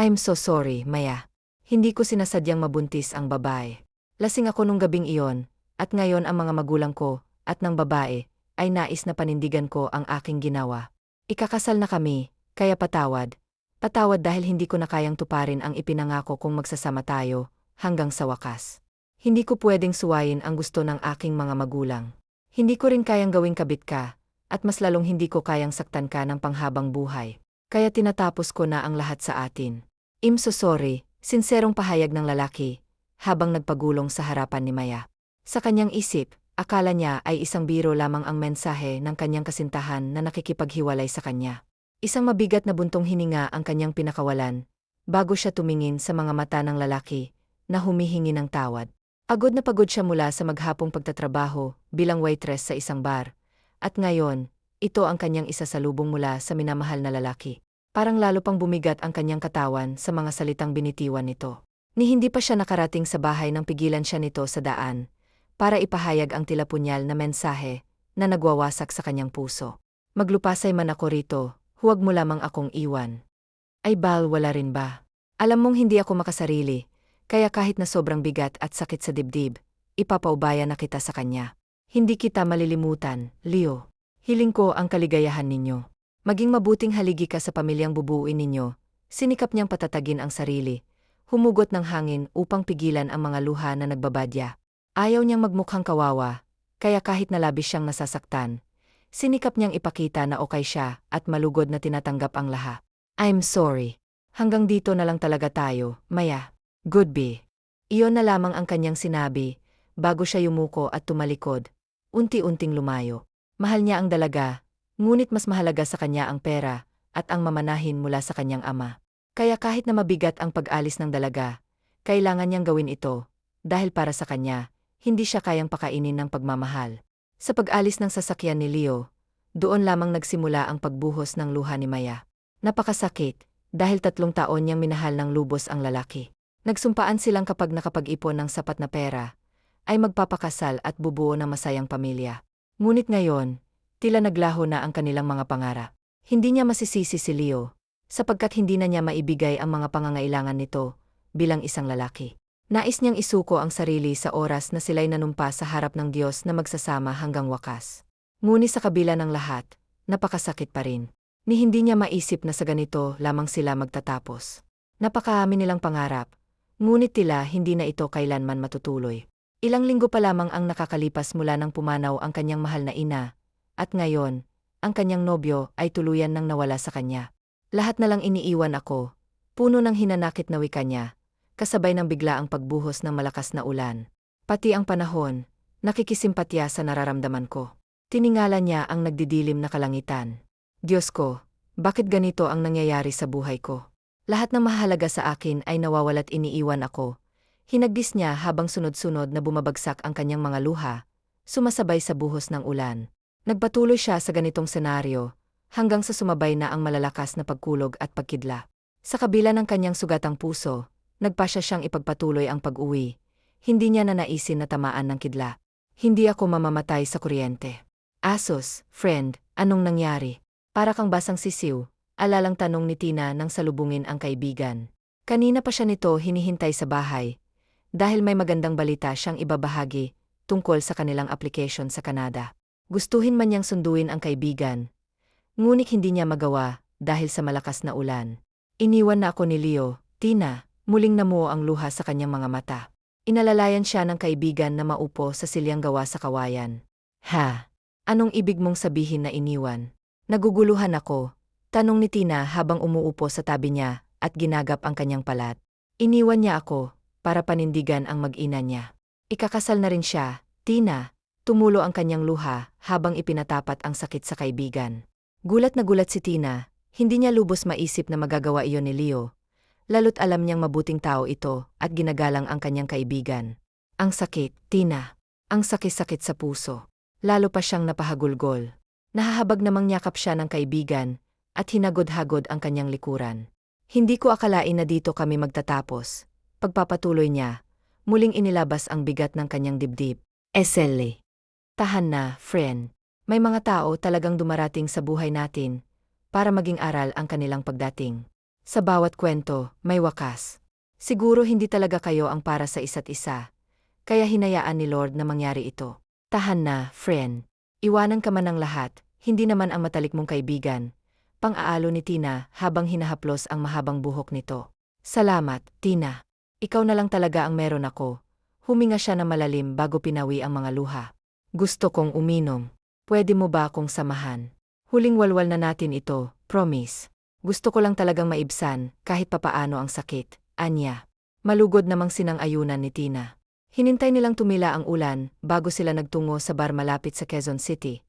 I'm so sorry, Maya. Hindi ko sinasadyang mabuntis ang babae. Lasing ako nung gabing iyon, at ngayon ang mga magulang ko, at ng babae, ay nais na panindigan ko ang aking ginawa. Ikakasal na kami, kaya patawad. Patawad dahil hindi ko na kayang tuparin ang ipinangako kung magsasama tayo, hanggang sa wakas. Hindi ko pwedeng suwayin ang gusto ng aking mga magulang. Hindi ko rin kayang gawing kabit ka, at mas lalong hindi ko kayang saktan ka ng panghabang buhay. Kaya tinatapos ko na ang lahat sa atin. I'm so sorry, sinserong pahayag ng lalaki, habang nagpagulong sa harapan ni Maya. Sa kanyang isip, akala niya ay isang biro lamang ang mensahe ng kanyang kasintahan na nakikipaghiwalay sa kanya. Isang mabigat na buntong hininga ang kanyang pinakawalan, bago siya tumingin sa mga mata ng lalaki, na humihingi ng tawad. Pagod na pagod siya mula sa maghapong pagtatrabaho bilang waitress sa isang bar, at ngayon, ito ang kanyang isasalubong mula sa minamahal na lalaki. Parang lalo pang bumigat ang kanyang katawan sa mga salitang binitiwan nito. Ni hindi pa siya nakarating sa bahay nang pigilan siya nito sa daan, para ipahayag ang tila punyal na mensahe na nagwawasak sa kanyang puso. Maglupasay man ako rito, huwag mo lamang akong iwan. Ay Bal, wala rin ba? Alam mong hindi ako makasarili, kaya kahit na sobrang bigat at sakit sa dibdib, ipapaubaya na kita sa kanya. Hindi kita malilimutan, Leo. Hiling ko ang kaligayahan ninyo. Maging mabuting haligi ka sa pamilyang bubuuin ninyo. Sinikap niyang patatagin ang sarili. Humugot ng hangin upang pigilan ang mga luha na nagbabadya. Ayaw niyang magmukhang kawawa, kaya kahit nalabis siyang nasasaktan, sinikap niyang ipakita na okay siya at malugod na tinatanggap ang lahat. I'm sorry. Hanggang dito na lang talaga tayo, Maya. Goodbye. Iyon na lamang ang kanyang sinabi, bago siya yumuko at tumalikod. Unti-unting lumayo. Mahal niya ang dalaga, ngunit mas mahalaga sa kanya ang pera, at ang mamanahin mula sa kanyang ama. Kaya kahit na mabigat ang pag-alis ng dalaga, kailangan niyang gawin ito, dahil para sa kanya, hindi siya kayang pakainin ng pagmamahal. Sa pag-alis ng sasakyan ni Leo, doon lamang nagsimula ang pagbuhos ng luha ni Maya. Napakasakit, dahil 3 taon niyang minahal ng lubos ang lalaki. Nagsumpaan silang kapag nakapag-ipon ng sapat na pera, ay magpapakasal at bubuo ng masayang pamilya. Ngunit ngayon, tila naglaho na ang kanilang mga pangarap. Hindi niya masisisi si Leo, sapagkat hindi na niya maibigay ang mga pangangailangan nito bilang isang lalaki. Nais niyang isuko ang sarili sa oras na sila'y nanumpa sa harap ng Diyos na magsasama hanggang wakas. Ngunit sa kabila ng lahat, napakasakit pa rin. Ni hindi niya maisip na sa ganito lamang sila magtatapos. Napakahami nilang pangarap, ngunit tila hindi na ito kailanman matutuloy. Ilang linggo pa lamang ang nakakalipas mula nang pumanaw ang kanyang mahal na ina, at ngayon, ang kanyang nobyo ay tuluyan nang nawala sa kanya. Lahat na lang iniiwan ako, puno ng hinanakit na wika niya, kasabay ng biglaang pagbuhos ng malakas na ulan. Pati ang panahon, nakikisimpatya sa nararamdaman ko. Tiningala niya ang nagdidilim na kalangitan. Diyos ko, bakit ganito ang nangyayari sa buhay ko? Lahat ng mahalaga sa akin ay nawawala't iniiwan ako. Hinagdis niya habang sunod-sunod na bumabagsak ang kanyang mga luha, sumasabay sa buhos ng ulan. Nagpatuloy siya sa ganitong senaryo, hanggang sa sumabay na ang malalakas na pagkulog at pagkidla. Sa kabila ng kanyang sugatang puso, nagpasya siyang ipagpatuloy ang pag-uwi. Hindi niya nanaisin na tamaan ng kidla. Hindi ako mamamatay sa kuryente. Asos, friend, anong nangyari? Para kang basang sisiw, alalang tanong ni Tina nang salubungin ang kaibigan. Kanina pa siya nito hinihintay sa bahay, dahil may magandang balita siyang ibabahagi tungkol sa kanilang application sa Canada. Gustuhin man niyang sunduin ang kaibigan, ngunit hindi niya magawa dahil sa malakas na ulan. Iniwan na ako ni Leo, Tina, muling namuo ang luha sa kanyang mga mata. Inalalayan siya ng kaibigan na maupo sa silyang gawa sa kawayan. Ha? Anong ibig mong sabihin na iniwan? Naguguluhan ako, tanong ni Tina habang umuupo sa tabi niya at ginagap ang kanyang palat. Iniwan niya ako para panindigan ang mag-ina niya. Ikakasal na rin siya, Tina. Tumulo ang kanyang luha habang ipinatapat ang sakit sa kaibigan. Gulat na gulat si Tina, hindi niya lubos maisip na magagawa iyon ni Leo. Lalo't alam niyang mabuting tao ito at ginagalang ang kanyang kaibigan. Ang sakit, Tina. Ang sakit-sakit sa puso. Lalo pa siyang napahagulgol. Nahahabag namang yakap siya ng kaibigan at hinagod-hagod ang kanyang likuran. Hindi ko akalain na dito kami magtatapos. Pagpapatuloy niya, muling inilabas ang bigat ng kanyang dibdib. Eseli. Tahan na, friend. May mga tao talagang dumarating sa buhay natin para maging aral ang kanilang pagdating. Sa bawat kwento, may wakas. Siguro hindi talaga kayo ang para sa isa't isa. Kaya hinayaan ni Lord na mangyari ito. Tahan na, friend. Iwanan ka man ng lahat, hindi naman ang matalik mong kaibigan. Pang-aalo ni Tina habang hinahaplos ang mahabang buhok nito. Salamat, Tina. Ikaw na lang talaga ang meron ako. Huminga siya na malalim bago pinawi ang mga luha. Gusto kong uminom. Pwede mo ba akong samahan? Huling walwal na natin ito, promise. Gusto ko lang talagang maibsan, kahit papaano ang sakit, anya. Malugod namang sinang-ayunan ni Tina. Hinintay nilang tumila ang ulan bago sila nagtungo sa bar malapit sa Quezon City,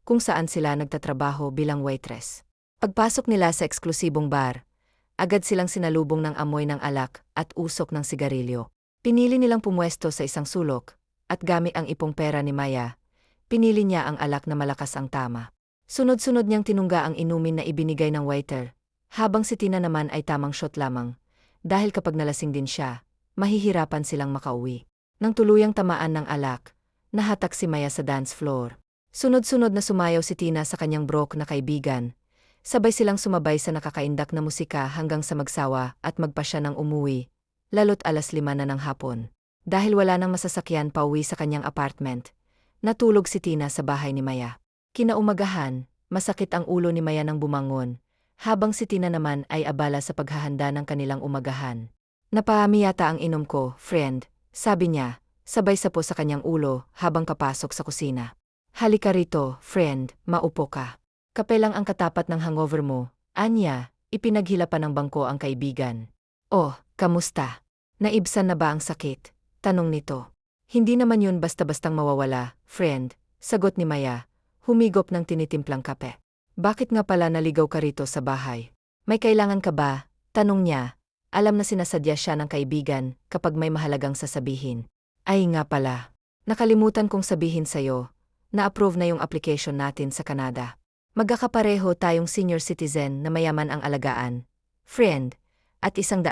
kung saan sila nagtatrabaho bilang waitress. Pagpasok nila sa eksklusibong bar, agad silang sinalubong ng amoy ng alak at usok ng sigarilyo. Pinili nilang pumwesto sa isang sulok, at gamit ang ipong pera ni Maya, pinili niya ang alak na malakas ang tama. Sunod-sunod niyang tinungga ang inumin na ibinigay ng waiter, habang si Tina naman ay tamang shot lamang, dahil kapag nalasing din siya, mahihirapan silang makauwi. Nang tuluyang tamaan ng alak, nahatak si Maya sa dance floor. Sunod-sunod na sumayaw si Tina sa kanyang broke na kaibigan. Sabay silang sumabay sa nakakaindak na musika hanggang sa magsawa at magpa siya ng umuwi, lalo't 5:00 na ng hapon. Dahil wala nang masasakyan pauwi sa kanyang apartment, natulog si Tina sa bahay ni Maya. Kinaumagahan, masakit ang ulo ni Maya nang bumangon, habang si Tina naman ay abala sa paghahanda ng kanilang umagahan. Napaami yata ang inom ko, friend, sabi niya, sabay sapo sa kanyang ulo habang papasok sa kusina. Halika rito, friend, maupo ka. Kape lang ang katapat ng hangover mo, anya, ipinaghila pa ng bangko ang kaibigan. Oh, kamusta? Naibsan na ba ang sakit? Tanong nito. Hindi naman yun basta-bastang mawawala, friend, sagot ni Maya. Humigop ng tinitimplang kape. Bakit nga pala naligaw ka rito sa bahay? May kailangan ka ba? Tanong niya. Alam na sinasadya siya ng kaibigan kapag may mahalagang sasabihin. Ay nga pala. Nakalimutan kong sabihin sa'yo, na-approve na yung application natin sa Canada. Magkakapareho tayong senior citizen na mayaman ang alagaan, friend, at 100,000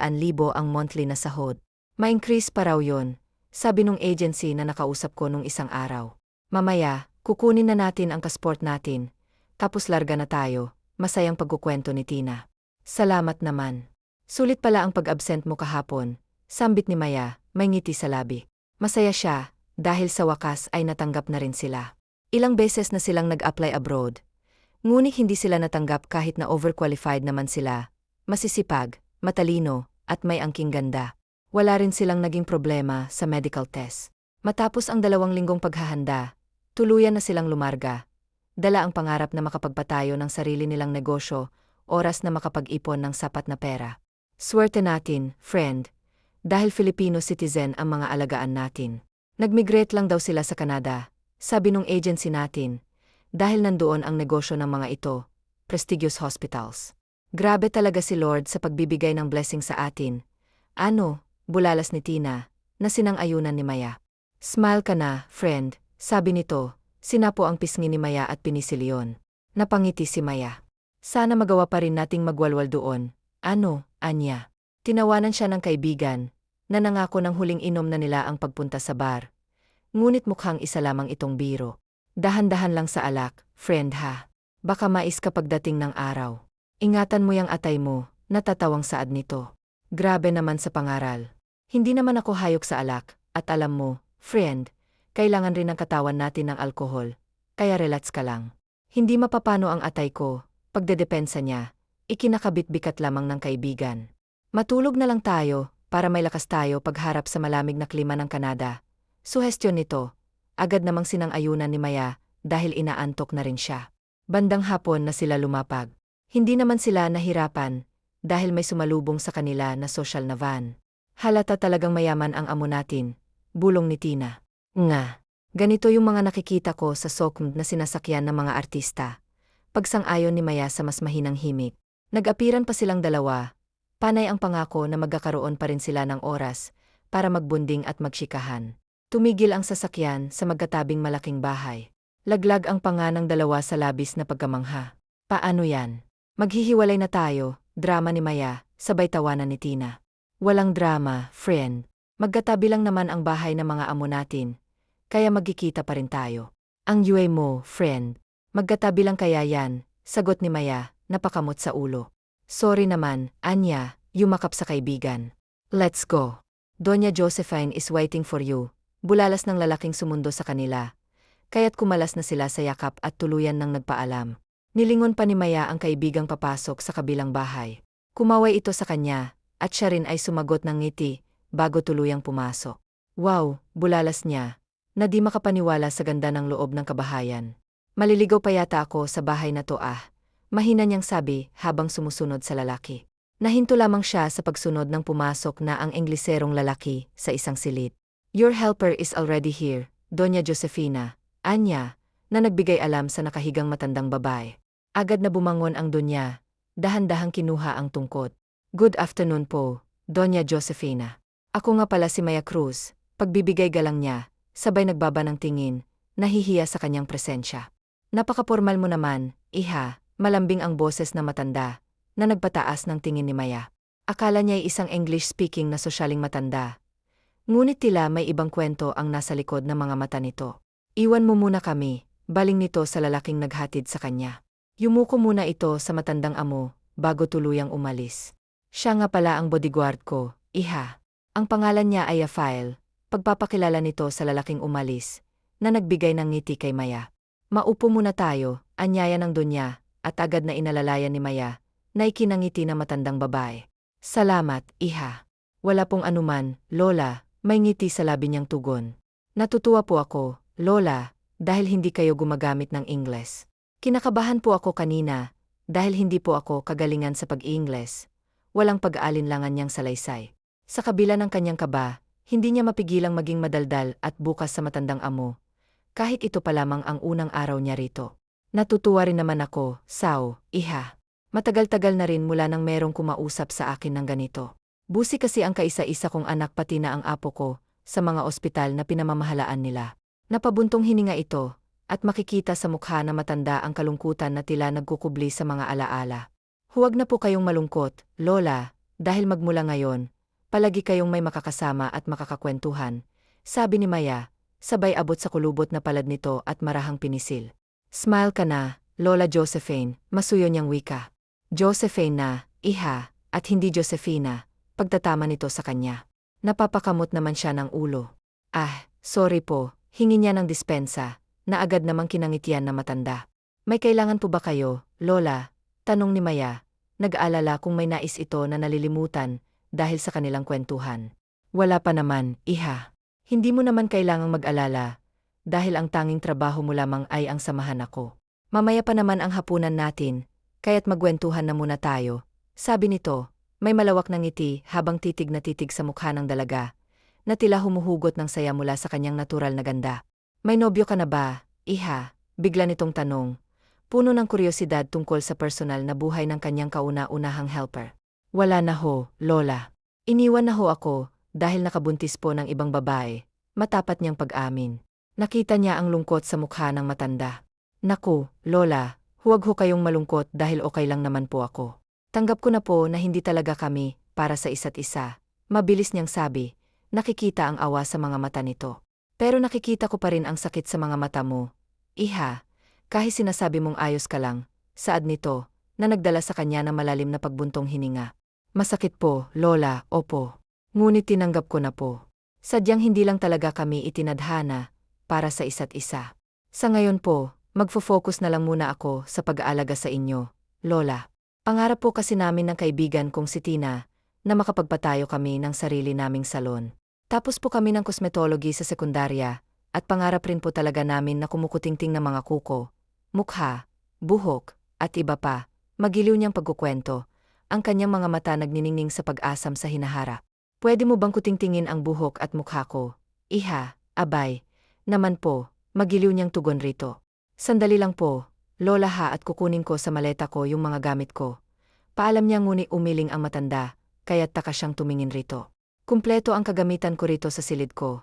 ang monthly na sahod. Ma-increase pa raw yun, sabi nung agency na nakausap ko nung isang araw. Mamaya, kukunin na natin ang passport natin, tapos larga na tayo, masayang pagkukwento ni Tina. Salamat naman. Sulit pala ang pag-absent mo kahapon, sambit ni Maya, may ngiti sa labi. Masaya siya, dahil sa wakas ay natanggap na rin sila. Ilang beses na silang nag-apply abroad. Ngunit hindi sila natanggap kahit na overqualified naman sila, masisipag, matalino, at may angking ganda. Wala rin silang naging problema sa medical test. Matapos ang 2 linggong paghahanda, tuluyan na silang lumarga. Dala ang pangarap na makapagpatayo ng sarili nilang negosyo, oras na makapag-ipon ng sapat na pera. Swerte natin, friend, dahil Filipino citizen ang mga alagaan natin. Nag-migrate lang daw sila sa Canada, sabi nung agency natin, dahil nandoon ang negosyo ng mga ito, prestigious hospitals. Grabe talaga si Lord sa pagbibigay ng blessing sa atin. Ano, bulalas ni Tina, na sinang-ayunan ni Maya. Smile ka na, friend, sabi nito, sinapo ang pisngi ni Maya at pinisilyon. Napangiti si Maya. Sana magawa pa rin nating magwalwal doon. Ano, anya? Tinawanan siya ng kaibigan, na nangako ng huling inom na nila ang pagpunta sa bar. Ngunit mukhang isa lamang itong biro. Dahan-dahan lang sa alak, friend ha. Baka mais kapag dating ng araw. Ingatan mo yang atay mo, natatawang saad nito. Grabe naman sa pangaral. Hindi naman ako hayok sa alak, at alam mo, friend, kailangan rin ng katawan natin ng alkohol, kaya relax ka lang. Hindi mapapano ang atay ko, pagdedepensa niya, ikinakabit-bikat lamang ng kaibigan. Matulog na lang tayo, para may lakas tayo pagharap sa malamig na klima ng Canada. Suhestyon nito, agad namang sinang-ayunan ni Maya, dahil inaantok na rin siya. Bandang hapon na sila lumapag. Hindi naman sila nahirapan, dahil may sumalubong sa kanila na social na van. Halata talagang mayaman ang amo natin, bulong ni Tina. Nga, ganito yung mga nakikita ko sa SOCM na sinasakyan ng mga artista. Pagsang-ayon ni Maya sa mas mahinang himik. Nag-apiran pa silang dalawa, panay ang pangako na magkakaroon pa rin sila ng oras para magbunding at magsyikahan. Tumigil ang sasakyan sa magkatabing malaking bahay. Laglag ang panga ng dalawa sa labis na pagkamangha. Paano yan? Maghihiwalay na tayo, drama ni Maya, sabay tawanan ni Tina. Walang drama, friend. Magkatabi lang naman ang bahay ng mga amo natin, kaya magkikita pa rin tayo. Ang yuay mo, friend. Magkatabi lang kaya yan, sagot ni Maya, napakamot sa ulo. Sorry naman, Anya, yumakap sa kaibigan. Let's go. Doña Josephine is waiting for you. Bulalas ng lalaking sumundo sa kanila. Kaya't kumalas na sila sa yakap at tuluyan ng nagpaalam. Nilingon pa ni Maya ang kaibigang papasok sa kabilang bahay. Kumaway ito sa kanya, at siya rin ay sumagot ng ngiti, bago tuluyang pumasok. Wow, bulalas niya, na di makapaniwala sa ganda ng loob ng kabahayan. Maliligaw pa yata ako sa bahay na to mahina niyang sabi habang sumusunod sa lalaki. Nahinto lamang siya sa pagsunod ng pumasok na ang Engleserong lalaki sa isang silid. Your helper is already here, Doña Josefina, Anya, na nagbigay alam sa nakahigang matandang babae. Agad na bumangon ang Donya, dahan-dahang kinuha ang tungkod. Good afternoon po, Doña Josefina. Ako nga pala si Maya Cruz. Pagbibigay galang niya, sabay nagbaba ng tingin, nahihiya sa kanyang presensya. Napakapormal mo naman, iha, malambing ang boses na matanda, na nagpataas ng tingin ni Maya. Akala niya ay isang English-speaking na sosyaling matanda. Ngunit tila may ibang kwento ang nasa likod ng mga mata nito. Iwan mo muna kami, baling nito sa lalaking naghatid sa kanya. Yumuko muna ito sa matandang amo, bago tuluyang umalis. Siya nga pala ang bodyguard ko, iha. Ang pangalan niya ay Afael. Pagpapakilala nito sa lalaking umalis, na nagbigay ng ngiti kay Maya. Maupo muna tayo, anyaya ng Donya, at agad na inalalayan ni Maya, na ikinangiti na matandang babae. Salamat, iha. Wala pong anuman, Lola, may ngiti sa labi niyang tugon. Natutuwa po ako, Lola, dahil hindi kayo gumagamit ng Ingles. Kinakabahan po ako kanina, dahil hindi po ako kagalingan sa pag-Ingles. Walang pag-aalinlangan niyang salaysay. Sa kabila ng kanyang kaba, hindi niya mapigilang maging madaldal at bukas sa matandang amo. Kahit ito pa lamang ang unang araw niya rito. Natutuwa rin naman ako, Sao, iha. Matagal-tagal na rin mula nang merong kumausap sa akin ng ganito. Busi kasi ang kaisa-isa kong anak pati na ang apo ko, sa mga ospital na pinamamahalaan nila. Napabuntong hininga ito, at makikita sa mukha na matanda ang kalungkutan na tila nagkukubli sa mga alaala. Huwag na po kayong malungkot, Lola, dahil magmula ngayon, palagi kayong may makakasama at makakakwentuhan, sabi ni Maya, sabay abot sa kulubot na palad nito at marahang pinisil. Smile ka na, Lola Josephine, masuyo niyang wika. Josephine na, iha, at hindi Josefina, pagtatama nito sa kanya. Napapakamot naman siya ng ulo. Sorry po, hingi niya ng dispensa, na agad namang kinangitian na matanda. May kailangan po ba kayo, Lola? Tanong ni Maya, nag-aalala kung may nais ito na nalilimutan, dahil sa kanilang kwentuhan. Wala pa naman, iha. Hindi mo naman kailangang mag-alala, dahil ang tanging trabaho mo lamang ay ang samahan ako. Mamaya pa naman ang hapunan natin, kaya't magkwentuhan na muna tayo, sabi nito, may malawak na ngiti habang titig na titig sa mukha ng dalaga, na tila humuhugot ng saya mula sa kanyang natural na ganda. May nobyo ka na ba, iha? Bigla nitong tanong, puno ng kuryosidad tungkol sa personal na buhay ng kanyang kauna-unahang helper. Wala na ho, Lola. Iniwan na ho ako, dahil nakabuntis po ng ibang babae, matapat niyang pag-amin. Nakita niya ang lungkot sa mukha ng matanda. Naku, Lola, huwag ho kayong malungkot dahil okay lang naman po ako. Tanggap ko na po na hindi talaga kami, para sa isa't isa. Mabilis niyang sabi, nakikita ang awa sa mga mata nito. Pero nakikita ko pa rin ang sakit sa mga mata mo. Iha, kahit sinasabi mong ayos ka lang, saad nito, na nagdala sa kanya ng malalim na pagbuntong hininga. Masakit po, Lola, opo. Ngunit tinanggap ko na po. Sadyang hindi lang talaga kami itinadhana para sa isa't isa. Sa ngayon po, magfo-focus na lang muna ako sa pag-aalaga sa inyo, Lola. Pangarap po kasi namin ng kaibigan kong si Tina na makapagpatayo kami ng sarili naming salon. Tapos po kami ng cosmetology sa sekundarya at pangarap rin po talaga namin na kumukutingting ng mga kuko, mukha, buhok, at iba pa. Magiliw niyang pagkukwento. Ang kanyang mga mata nagniningning sa pag-asam sa hinaharap. Pwede mo bang kutingtingin ang buhok at mukha ko? Iha, abay. Naman po, magiliw niyang tugon rito. Sandali lang po, Lola ha at kukunin ko sa maleta ko yung mga gamit ko. Paalam niya ngunit umiling ang matanda, kaya't taka siyang tumingin rito. Kumpleto ang kagamitan ko rito sa silid ko.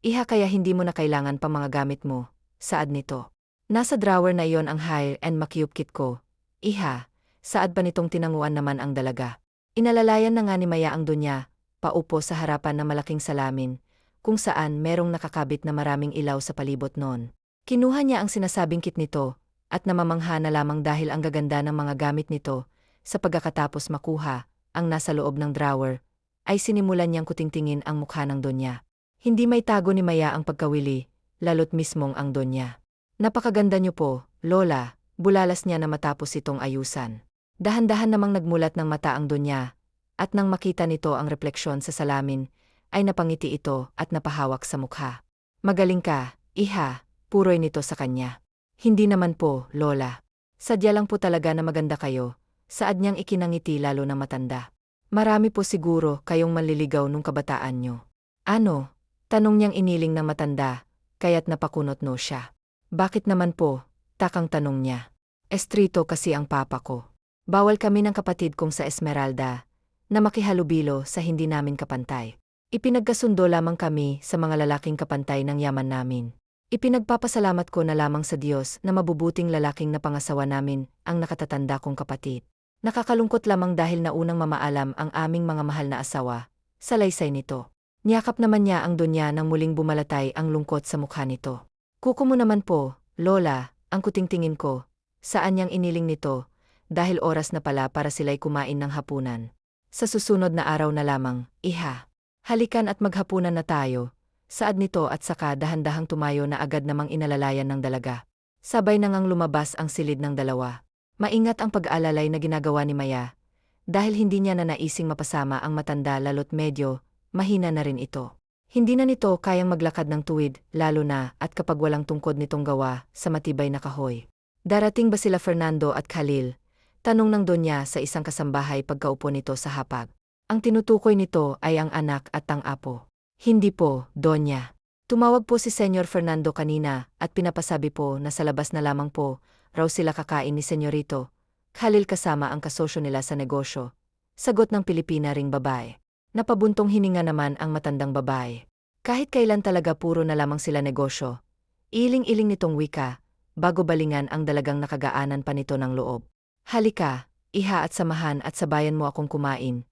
Iha kaya hindi mo na kailangan pa mga gamit mo, saad nito. Nasa drawer na iyon ang hair and makeup kit ko. Iha. Saad pa nitong tinanguan naman ang dalaga. Inalalayan na nga ni Maya ang Donya, paupo sa harapan ng malaking salamin, kung saan merong nakakabit na maraming ilaw sa palibot noon. Kinuha niya ang sinasabing kit nito, at namamangha na lamang dahil ang gaganda ng mga gamit nito, sa pagkatapos makuha ang nasa loob ng drawer, ay sinimulan niyang kutingtingin ang mukha ng Donya. Hindi may tago ni Maya ang pagkawili, lalo't mismong ang Donya. Napakaganda niyo po, Lola, bulalas niya na matapos itong ayusan. Dahan-dahan namang nagmulat ng mata ang Donya, at nang makita nito ang refleksyon sa salamin, ay napangiti ito at napahawak sa mukha. Magaling ka, iha, puroy nito sa kanya. Hindi naman po, Lola. Sadya lang po talaga na maganda kayo, saad niyang ikinangiti lalo na matanda. Marami po siguro kayong manliligaw nung kabataan niyo. Ano? Tanong niyang iniling na matanda, kaya't napakunot no siya. Bakit naman po? Takang tanong niya. Estrito kasi ang papa ko. Bawal kami ng kapatid kong sa Esmeralda, na makihalubilo sa hindi namin kapantay. Ipinagkasundo lamang kami sa mga lalaking kapantay ng yaman namin. Ipinagpapasalamat ko na lamang sa Diyos na mabubuting lalaking napangasawa namin ang nakatatanda kong kapatid. Nakakalungkot lamang dahil naunang mamaalam ang aming mga mahal na asawa, salaysay nito. Niyakap naman niya ang Donya nang muling bumalatay ang lungkot sa mukha nito. Kuko mo naman po, Lola, ang kutingtingin ko. Saan niyang iniling nito, dahil oras na pala para sila'y kumain ng hapunan. Sa susunod na araw na lamang, iha. Halikan at maghapunan na tayo. Saad nito at saka dahan-dahang tumayo na agad namang inalalayan ng dalaga. Sabay na ngang lumabas ang silid ng dalawa. Maingat ang pag-aalalay na ginagawa ni Maya, dahil hindi niya na naising mapasama ang matanda lalo't medyo, mahina na rin ito. Hindi na nito kayang maglakad ng tuwid, lalo na at kapag walang tungkod nitong gawa sa matibay na kahoy. Darating ba sila Fernando at Khalil? Tanong ng Donya sa isang kasambahay pagkaupo nito sa hapag. Ang tinutukoy nito ay ang anak at ang apo. Hindi po, Donya. Tumawag po si Senyor Fernando kanina at pinapasabi po na sa labas na lamang po, raw sila kakain ni Senyorito Khalil kasama ang kasosyo nila sa negosyo. Sagot ng Pilipina ring babae. Napabuntong hininga naman ang matandang babae. Kahit kailan talaga puro na lamang sila negosyo. Iling-iling nitong wika, bago balingan ang dalagang nakagaanan pa nito ng loob. Halika, iha at samahan at sabayan mo akong kumain.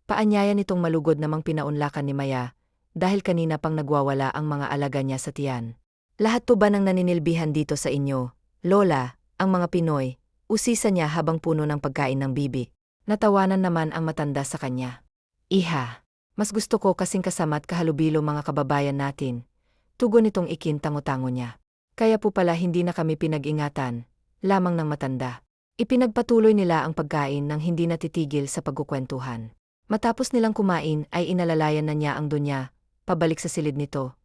Paanyaya nitong malugod namang pinaunlakan ni Maya, dahil kanina pang nagwawala ang mga alaga niya sa tiyan. Lahat to ba nang naninilbihan dito sa inyo, Lola, ang mga Pinoy? Usisa niya habang puno ng pagkain ng bibi. Natawanan naman ang matanda sa kanya. Iha, mas gusto ko kasing kasama't kahalubilo mga kababayan natin. Tugon nitong ikintango-tango niya. Kaya po pala hindi na kami pinag-ingatan, lamang ng matanda. Ipinagpatuloy nila ang pagkain nang hindi natitigil sa pagkukwentuhan. Matapos nilang kumain ay inalalayan na niya ang Donya, pabalik sa silid nito.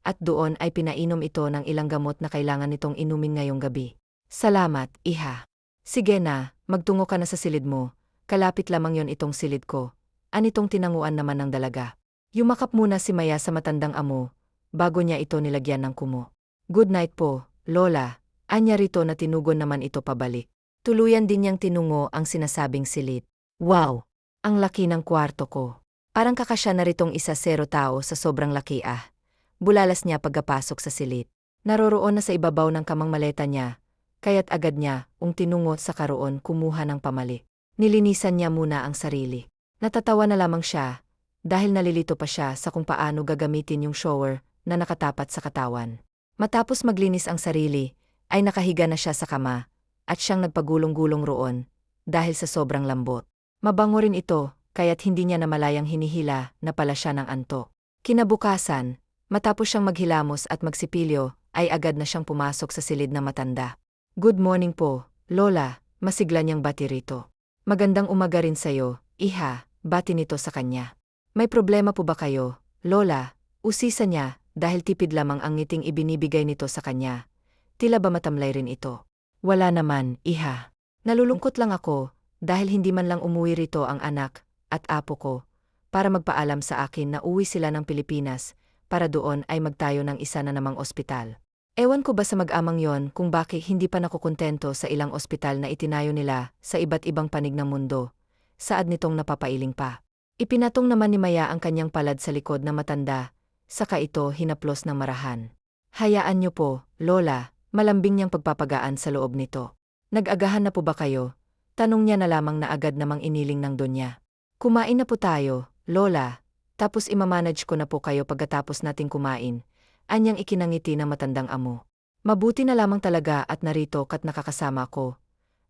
At doon ay pinainom ito ng ilang gamot na kailangan nitong inumin ngayong gabi. Salamat, iha. Sige na, magtungo ka na sa silid mo. Kalapit lamang yon itong silid ko. Anitong tinanguan naman ng dalaga. Yumakap muna si Maya sa matandang amo, bago niya ito nilagyan ng kumo. Good night po, Lola. Anya rito na tinugon naman ito pabalik. Tuluyan din niyang tinungo ang sinasabing silid. Wow! Ang laki ng kwarto ko. Parang kakasya na ritong isa zero tao sa sobrang laki ah. Bulalas niya pagkapasok sa silid. Naroroon na sa ibabaw ng kamang maleta niya, kaya't agad niya, tinungo sa karoon kumuha ng pamali. Nilinisan niya muna ang sarili. Natatawa na lamang siya, dahil nalilito pa siya sa kung paano gagamitin yung shower na nakatapat sa katawan. Matapos maglinis ang sarili, ay nakahiga na siya sa kama, at siyang nagpagulong-gulong roon, dahil sa sobrang lambot. Mabango rin ito, kaya't hindi niya namalayang hinihila na pala siya ng antok. Kinabukasan, matapos siyang maghilamos at magsipilyo, ay agad na siyang pumasok sa silid ng matanda. Good morning po, Lola, masigla niyang bati rito. Magandang umaga rin sa'yo, iha, bati nito sa kanya. May problema po ba kayo, Lola? Usisa niya, dahil tipid lamang ang ngiting ibinibigay nito sa kanya. Tila ba matamlay rin ito? Wala naman, iha. Nalulungkot lang ako, dahil hindi man lang umuwi rito ang anak at apo ko, para magpaalam sa akin na uwi sila ng Pilipinas, para doon ay magtayo ng isa na namang ospital. Ewan ko ba sa mag-amang yon kung bakit hindi pa nakukontento sa ilang ospital na itinayo nila sa iba't ibang panig ng mundo. Saad nitong napapailing pa. Ipinatong naman ni Maya ang kanyang palad sa likod na matanda, saka ito hinaplos ng marahan. Hayaan niyo po, Lola, malambing niyang pagpapagaan sa loob nito. Nag-agahan na po ba kayo? Tanong niya na lamang na agad namang iniling ng Donya. Kumain na po tayo, Lola, tapos imamanage ko na po kayo pagkatapos nating kumain. Anyang ikinangiti ng matandang amo. Mabuti na lamang talaga at narito kat nakakasama ko.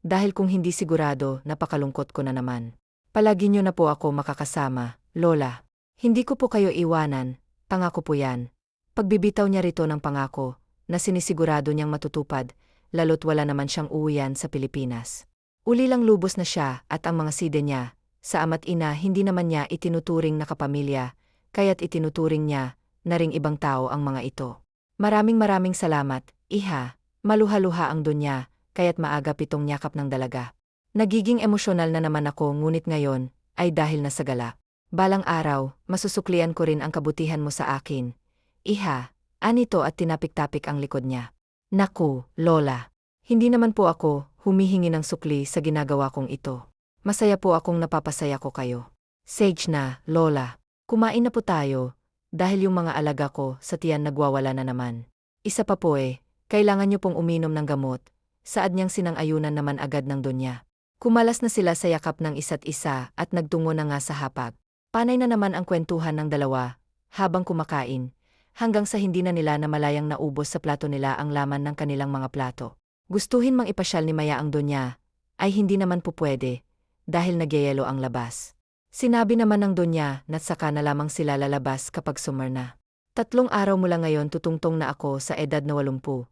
dahil kung hindi sigurado, napakalungkot ko na naman. Palagi niyo na po ako makakasama, Lola. Hindi ko po kayo iwanan, pangako po yan. Pagbibitaw niya rito ng pangako, na sinisigurado niyang matutupad, lalo't wala naman siyang uwian sa Pilipinas. Uli lang lubos na siya at ang mga side niya, sa ama't ina hindi naman niya itinuturing na kapamilya, kaya't itinuturing niya na ring ibang tao ang mga ito. Maraming salamat, iha, maluha-luha ang Donya, kaya't maaga pitong yakap ng dalaga. Nagiging emosyonal na naman ako ngunit ngayon, ay dahil nasa gala. Balang araw, masusuklian ko rin ang kabutihan mo sa akin. Iha, anito at tinapik-tapik ang likod niya. Naku, Lola. Hindi naman po ako humihingi ng sukli sa ginagawa kong ito. Masaya po akong napapasaya ko kayo. Sage na, Lola. Kumain na po tayo, dahil yung mga alaga ko sa tiyan nagwawala na naman. Isa pa po kailangan niyo pong uminom ng gamot. Saad niyang sinang-ayunan naman agad ng Donya. Kumalas na sila sa yakap ng isa't isa at nagtungo na nga sa hapag. Panay na naman ang kwentuhan ng dalawa, habang kumakain, hanggang sa hindi na nila namalayang naubos sa plato nila ang laman ng kanilang mga plato. Gustuhin mang ipasyal ni Maya ang Donya, ay hindi naman po pwede, dahil nagyayelo ang labas. Sinabi naman ng Donya na saka na lamang sila lalabas kapag summer na. 3 araw mula ngayon tutungtong na ako sa edad na 80.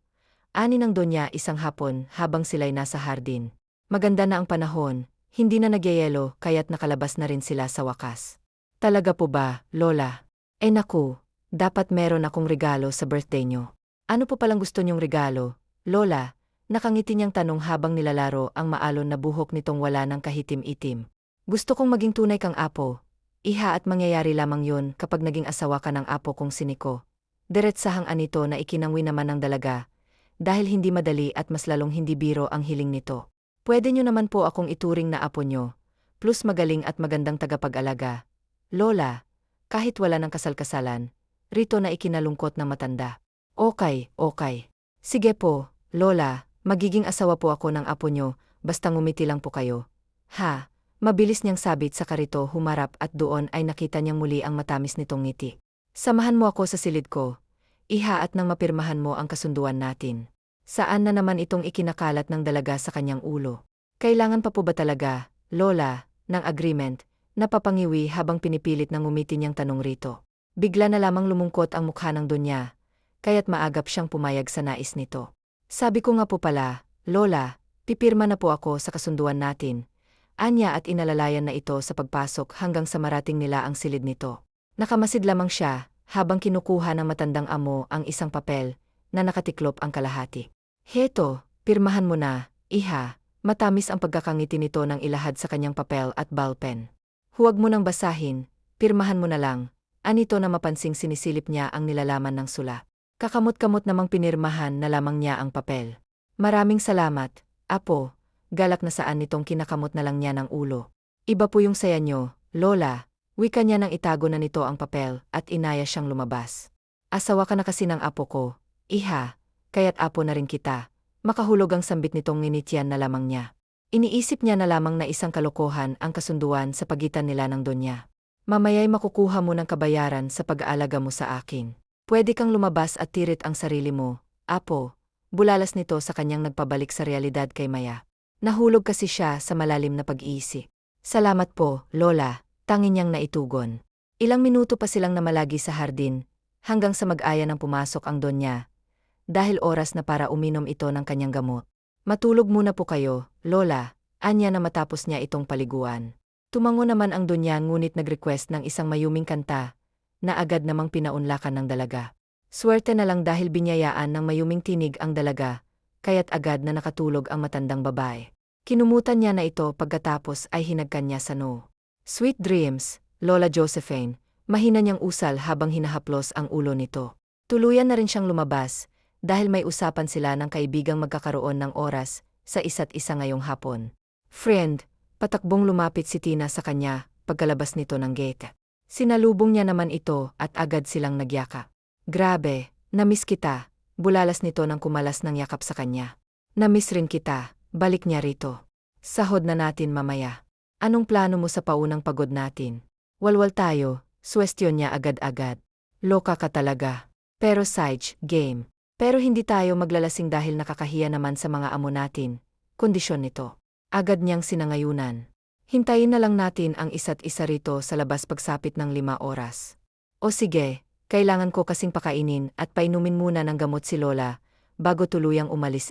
Ani ng Donya isang hapon habang sila'y nasa hardin. Maganda na ang panahon, hindi na nagyayelo kaya't nakalabas na rin sila sa wakas. Talaga po ba, Lola? Naku, dapat meron akong regalo sa birthday nyo. Ano po palang gusto nyong regalo, Lola? Nakangiti niyang tanong habang nilalaro ang maalon na buhok nitong wala ng kahitim-itim. Gusto kong maging tunay kang apo. Iha at mangyayari lamang yon kapag naging asawa ka ng apo kong siniko. Diretsahang anito na ikinangwi naman ng dalaga. Dahil hindi madali at mas lalong hindi biro ang hiling nito. Pwede nyo naman po akong ituring na apo nyo, plus magaling at magandang tagapag-alaga. Lola, kahit wala ng kasal-kasalan, rito na ikinalungkot ng matanda. Okay. Sige po, Lola, magiging asawa po ako ng apo nyo, basta ngumiti lang po kayo. Ha, mabilis niyang sabit sa karito humarap at doon ay nakita niyang muli ang matamis nitong ngiti. Samahan mo ako sa silid ko, iha at nang mapirmahan mo ang kasunduan natin. Saan na naman itong ikinakalat ng dalaga sa kanyang ulo? Kailangan pa po ba talaga, Lola, ng agreement? Napapangiwi habang pinipilit ng ngumiti niyang tanong rito. Bigla na lamang lumungkot ang mukha ng Donya, kaya't maagap siyang pumayag sa nais nito. Sabi ko nga po pala, Lola, pipirma na po ako sa kasunduan natin. Anya at inalalayan na ito sa pagpasok hanggang sa marating nila ang silid nito. Nakamasid lamang siya, habang kinukuha ng matandang amo ang isang papel, na nakatiklop ang kalahati. Heto, pirmahan mo na, iha, matamis ang pagkakangiti nito nang ilahad sa kanyang papel at ballpen. Huwag mo nang basahin, pirmahan mo na lang, anito na mapansing sinisilip niya ang nilalaman ng sula. Kakamot-kamot namang pinirmahan na lamang niya ang papel. Maraming salamat, apo, galak na saan nitong kinakamot na lang niya ng ulo. Iba po yung saya nyo, Lola, wika niya nang itago na nito ang papel at inaya siyang lumabas. Asawa ka na kasi ng apo ko, iha, kaya't apo na rin kita. Makahulog ang sambit nitong nginitian na lamang niya. Iniisip niya na lamang na isang kalokohan ang kasunduan sa pagitan nila ng Donya. Mamaya'y makukuha mo ng kabayaran sa pag-aalaga mo sa akin. Pwede kang lumabas at tirit ang sarili mo, apo. Bulalas nito sa kanyang nagpabalik sa realidad kay Maya. Nahulog kasi siya sa malalim na pag-iisip. Salamat po, Lola, tangi niyang naitugon. Ilang minuto pa silang namalagi sa hardin, hanggang sa mag-aya ng pumasok ang Donya. Dahil oras na para uminom ito ng kanyang gamot. Matulog muna po kayo, Lola, anya na matapos niya itong paliguan. Tumango naman ang Donya ngunit nag-request ng isang mayuming kanta, na agad namang pinaunlakan ng dalaga. Swerte na lang dahil binyayaan ng mayuming tinig ang dalaga, kaya't agad na nakatulog ang matandang babae. Kinumutan niya na ito pagkatapos ay hinagkan niya sa no. Sweet dreams, Lola Josephine, mahina niyang usal habang hinahaplos ang ulo nito. Tuluyan na rin siyang lumabas, dahil may usapan sila ng kaibigang magkakaroon ng oras sa isa't isa ngayong hapon. Friend, patakbong lumapit si Tina sa kanya pagkalabas nito ng gate. Sinalubong niya naman ito at agad silang nagyaka. Grabe, namiss kita, bulalas nito nang kumalas ng yakap sa kanya. Namiss rin kita, balik niya rito. Sahod na natin mamaya. Anong plano mo sa paunang pagod natin? Walwal tayo, suwestyon niya agad-agad. Loka ka talaga. Pero Sage, game. Pero hindi tayo maglalasing dahil nakakahiya naman sa mga amo natin. kondisyon nito. Agad niyang sinangayunan. Hintayin na lang natin ang isa't isa rito sa labas pagsapit ng 5 oras. O sige, kailangan ko kasing pakainin at painumin muna ng gamot si Lola bago tuluyang umalis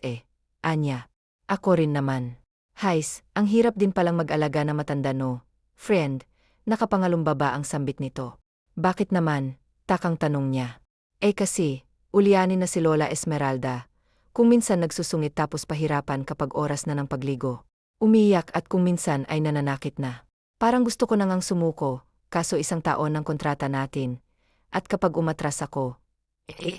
Anya. Ako rin naman. Hais, ang hirap din palang mag-alaga na matanda no. Friend, nakapangalumba ba ang sambit nito? Bakit naman? Takang tanong niya. Kasi, ulyanin na si Lola Esmeralda. Kung minsan nagsusungit tapos pahirapan kapag oras na ng pagligo. Umiyak at kung minsan ay nananakit na. Parang gusto ko nang sumuko, kaso 1 taon ng kontrata natin. At kapag umatras ako,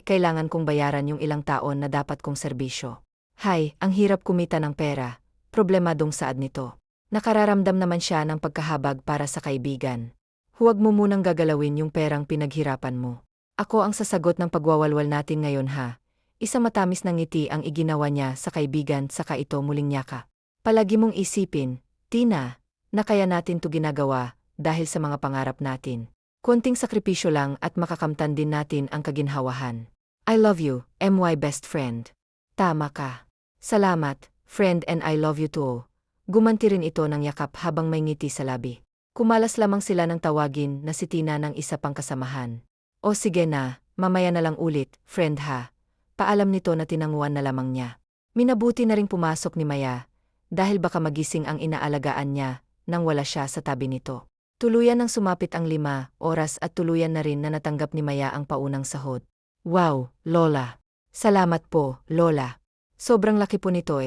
kailangan kong bayaran yung ilang taon na dapat kong serbisyo. Hay, ang hirap kumita ng pera. Problemadong saad nito. Nakararamdam naman siya ng pagkahabag para sa kaibigan. Huwag mo munang gagalawin yung perang pinaghirapan mo. Ako ang sasagot ng pagwawalwal natin ngayon ha. Isa matamis na ngiti ang iginawa niya sa kaibigan saka ito muling nyaka. Palagi mong isipin, Tina, na kaya natin to ginagawa dahil sa mga pangarap natin. Konting sakripisyo lang at makakamtan din natin ang kaginhawahan. I love you, my best friend. Tama ka. Salamat, friend and I love you too. Gumanti rin ito ng yakap habang may ngiti sa labi. Kumalas lamang sila ng tawagin na si Tina ng isa pang kasamahan. O sige na, mamaya na lang ulit, friend ha. Paalam nito na tinanguan na lamang niya. Minabuti na ring pumasok ni Maya, dahil baka magising ang inaalagaan niya, nang wala siya sa tabi nito. Tuluyan nang sumapit ang 5 oras at tuluyan na rin na natanggap ni Maya ang paunang sahod. Wow, Lola. Salamat po, Lola. Sobrang laki po nito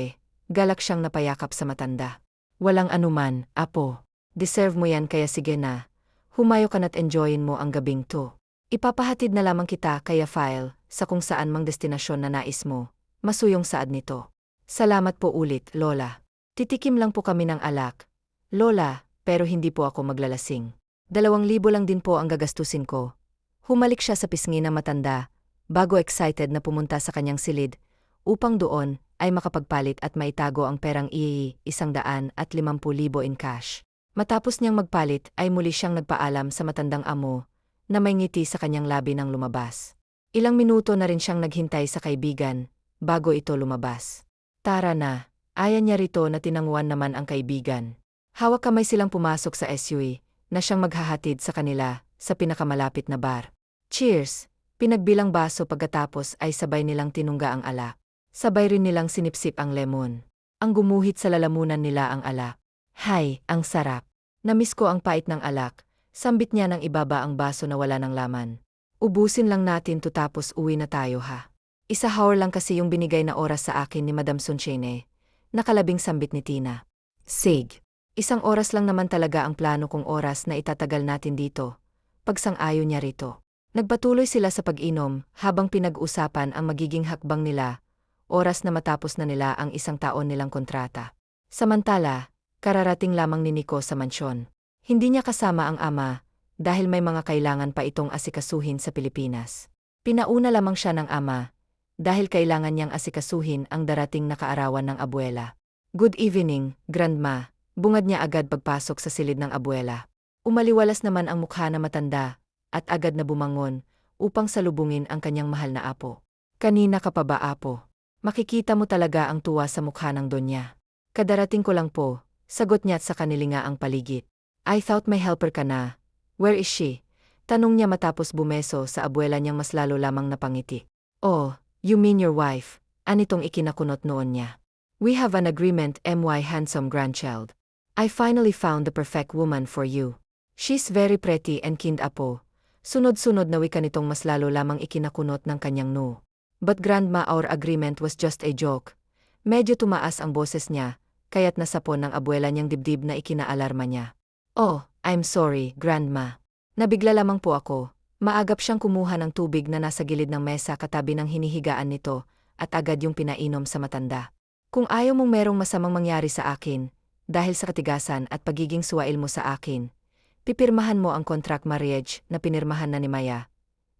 Galak siyang napayakap sa matanda. Walang anuman, apo. Deserve mo yan kaya sige na. Humayo ka na't enjoyin mo ang gabing to. Ipapahatid na lamang kita kaya file, sa kung saan mang destinasyon na nais mo. Masuyong saad nito. Salamat po ulit, Lola. Titikim lang po kami ng alak. Lola, pero hindi po ako maglalasing. 2,000 lang din po ang gagastusin ko. Humalik siya sa pisngi ng matanda, bago excited na pumunta sa kanyang silid, upang doon ay makapagpalit at maitago ang perang 150,000 in cash. Matapos niyang magpalit ay muli siyang nagpaalam sa matandang amo, na may ngiti sa kanyang labi nang lumabas. Ilang minuto na rin siyang naghintay sa kaibigan, bago ito lumabas. Tara na, aya niya rito na tinanguan naman ang kaibigan. Hawak kamay silang pumasok sa SUV, na siyang maghahatid sa kanila, sa pinakamalapit na bar. Cheers! Pinagbilang baso pagkatapos ay sabay nilang tinungga ang alak. Sabay rin nilang sinipsip ang lemon. Ang gumuhit sa lalamunan nila ang alak. Hay, ang sarap. Namiss ko ang pait ng alak. Sambit niya ng ibaba ang baso na wala ng laman. Ubusin lang natin to tapos uwi na tayo ha. 1 hour lang kasi yung binigay na oras sa akin ni Madam Sunshine. Nakalabing sambit ni Tina. Sig. 1 oras lang naman talaga ang plano kong oras na itatagal natin dito. Pagsang-ayon niya rito. Nagpatuloy sila sa pag-inom habang pinag-usapan ang magiging hakbang nila, oras na matapos na nila ang 1 taon nilang kontrata. Samantala, kararating lamang ni Nico sa mansyon. Hindi niya kasama ang ama, dahil may mga kailangan pa itong asikasuhin sa Pilipinas. Pinauna lamang siya ng ama, dahil kailangan niyang asikasuhin ang darating na kaarawan ng abuela. Good evening, Grandma, bungad niya agad pagpasok sa silid ng abuela. Umaliwalas naman ang mukha na matanda, at agad na bumangon, upang salubungin ang kanyang mahal na apo. Kanina ka pa ba apo? Makikita mo talaga ang tuwa sa mukha ng donya. Kadarating ko lang po, sagot niya at sa kanilinga ang paligid. I thought may helper ka na. Where is she? Tanong niya matapos bumeso sa abuela niyang mas lalo lamang napangiti. Oh, you mean your wife? Anitong ikinakunot noon niya. We have an agreement, my handsome grandchild. I finally found the perfect woman for you. She's very pretty and kind apo. Sunod-sunod na wika nitong mas lalo lamang ikinakunot ng kanyang no. But grandma, our agreement was just a joke. Medyo tumaas ang boses niya, kaya't nasapon ng abuela niyang dibdib na ikinaalarma niya. Oh, I'm sorry, grandma. Nabigla lamang po ako. Maagap siyang kumuha ng tubig na nasa gilid ng mesa katabi ng hinihigaan nito, at agad yung pinainom sa matanda. Kung ayaw mong merong masamang mangyari sa akin, dahil sa katigasan at pagiging suwail mo sa akin, pipirmahan mo ang contract marriage na pinirmahan na ni Maya.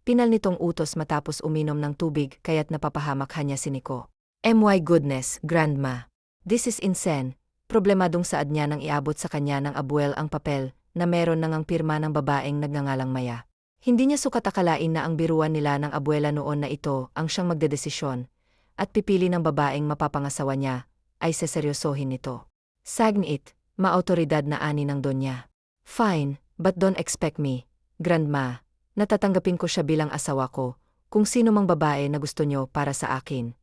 Pinal nitong utos matapos uminom ng tubig kaya't napapahamak niya si Nico. My goodness, grandma. This is insane. Problemadong saad niya nang iabot sa kanya ng abuel ang papel na meron nang ang pirma ng babaeng nagngangalang Maya. Hindi niya sukat akalain na ang biruan nila ng abuela noon na ito ang siyang magdedesisyon at pipili ng babaeng mapapangasawa niya ay seseryosohin nito. Sagnit, maautoridad na ani ng donya. Fine, but don't expect me, Grandma. Natatanggapin ko siya bilang asawa ko, kung sino mang babae na gusto nyo para sa akin.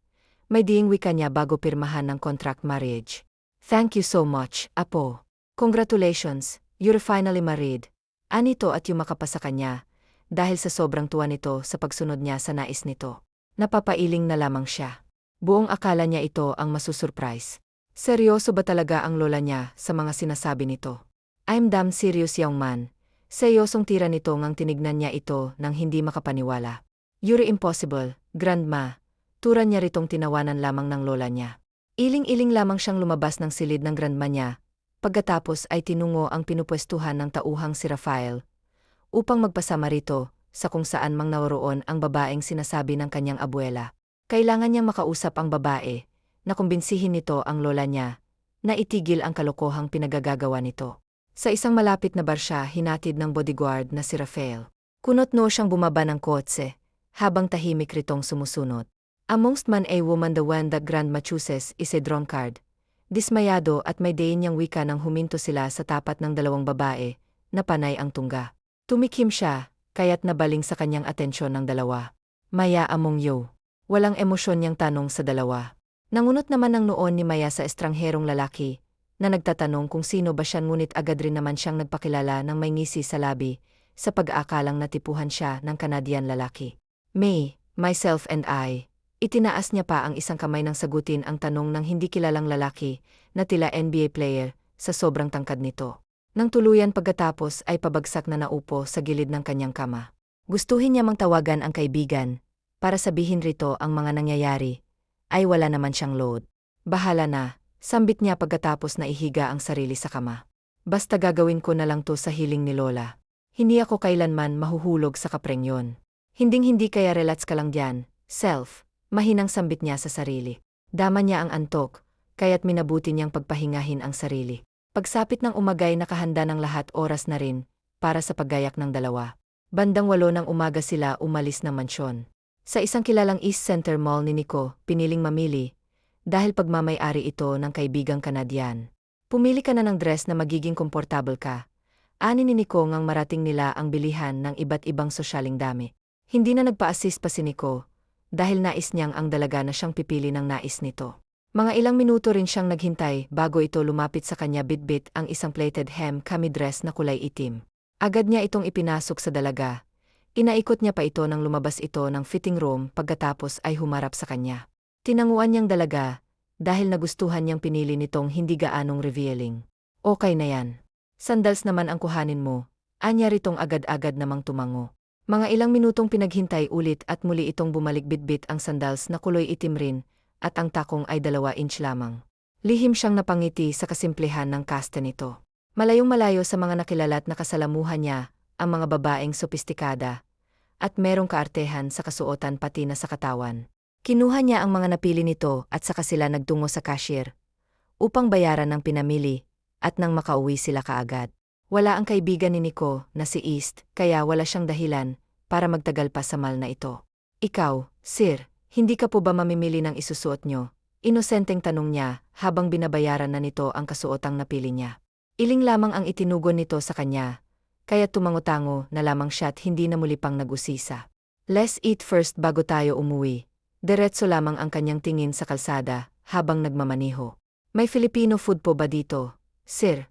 May diing wika niya bago pirmahan ng contract marriage. Thank you so much, Apo. Congratulations, you're finally married. Anito at yumakapa sa kanya, dahil sa sobrang tuwa nito sa pagsunod niya sa nais nito. Napapailing na lamang siya. Buong akala niya ito ang masusurprise. Seryoso ba talaga ang lola niya sa mga sinasabi nito? I'm damn serious young man. Seryosong tira nito ngang tinignan niya ito nang hindi makapaniwala. You're impossible, Grandma. Turan niya ritong tinawanan lamang ng lola niya. Iling-iling lamang siyang lumabas ng silid ng grandma niya. Pagkatapos ay tinungo ang pinupwestuhan ng tauhang si Rafael upang magpasama rito sa kung saan mang naroon ang babaeng sinasabi ng kanyang abuela. Kailangan niyang makausap ang babae na kumbinsihin nito ang lola niya na itigil ang kalokohang pinagagagawa nito. Sa isang malapit na bar siya hinatid ng bodyguard na si Rafael. Kunot-no siyang bumaba ng kotse habang tahimik ritong sumusunod. Amongst man a woman the one that grandma chooses is a drunkard. Dismayado at may dayin niyang wika nang huminto sila sa tapat ng dalawang babae na panay ang tungga. Tumikim siya, kaya't nabaling sa kanyang atensyon ng dalawa. Maya among yo. Walang emosyon niyang tanong sa dalawa. Nangunot naman ng noon ni Maya sa estrangherong lalaki, na nagtatanong kung sino ba siya ngunit agad rin naman siyang nagpakilala ng may ngisi sa labi, sa pag-aakalang natipuhan siya ng Canadian lalaki. Me, myself and I. Itinaas niya pa ang isang kamay nang sagutin ang tanong ng hindi kilalang lalaki, na tila NBA player, sa sobrang tangkad nito. Nang tuluyan pagkatapos ay pabagsak na naupo sa gilid ng kanyang kama. Gustuhin niya mang tawagan ang kaibigan, para sabihin rito ang mga nangyayari, ay wala naman siyang load. Bahala na, sambit niya pagkatapos na ihiga ang sarili sa kama. Basta gagawin ko na lang to sa hiling ni Lola. Hindi ako kailanman mahuhulog sa kapreng yon. Hinding-hindi kaya relax ka lang diyan, self, mahinang sambit niya sa sarili. Dama niya ang antok, kaya't minabuti niyang pagpahingahin ang sarili. Pagsapit ng umagay nakahanda ng lahat oras na rin, para sa paggayak ng dalawa. Bandang 8 ng umaga sila umalis ng mansyon. Sa isang kilalang East Center Mall ni Nico, piniling mamili, dahil pagmamay-ari ito ng kaibigang Canadian. Pumili ka na ng dress na magiging komportable ka. Ani ni Nico ngang marating nila ang bilihan ng iba't ibang sosyaling dami. Hindi na nagpa-assist pa si Nico, dahil nais niyang ang dalaga na siyang pipili ng nais nito. Mga ilang minuto rin siyang naghintay bago ito lumapit sa kanya bitbit ang isang plated hem cami dress na kulay itim. Agad niya itong ipinasok sa dalaga. Inaikot niya pa ito nang lumabas ito ng fitting room pagkatapos ay humarap sa kanya. Tinanguan niyang dalaga, dahil nagustuhan niyang pinili nitong hindi gaanong revealing. Okay na yan. Sandals naman ang kuhanin mo, anya ritong agad-agad namang tumango. Mga ilang minutong pinaghintay ulit at muli itong bumalik bitbit ang sandals na kuloy itim rin, at ang takong ay 2 inch lamang. Lihim siyang napangiti sa kasimplehan ng kasta nito. Malayong-malayo sa mga nakilala at nakasalamuhan niya, ang mga babaeng sopistikada, at merong kaartehan sa kasuotan pati na sa katawan. Kinuha niya ang mga napili nito at saka sila nagtungo sa cashier, upang bayaran ng pinamili, at nang makauwi sila kaagad. Wala ang kaibigan ni Nico na si East, kaya wala siyang dahilan para magtagal pa sa mall na ito. Ikaw, sir, hindi ka po ba mamimili ng isusuot nyo? Inosenteng tanong niya habang binabayaran na nito ang kasuotang napili niya. Iling lamang ang itinugon nito sa kanya, kaya tumango-tango na lamang siya at hindi na muli pang nag-usisa. Let's eat first bago tayo umuwi. Diretso lamang ang kanyang tingin sa kalsada habang nagmamaniho. May Filipino food po ba dito, sir?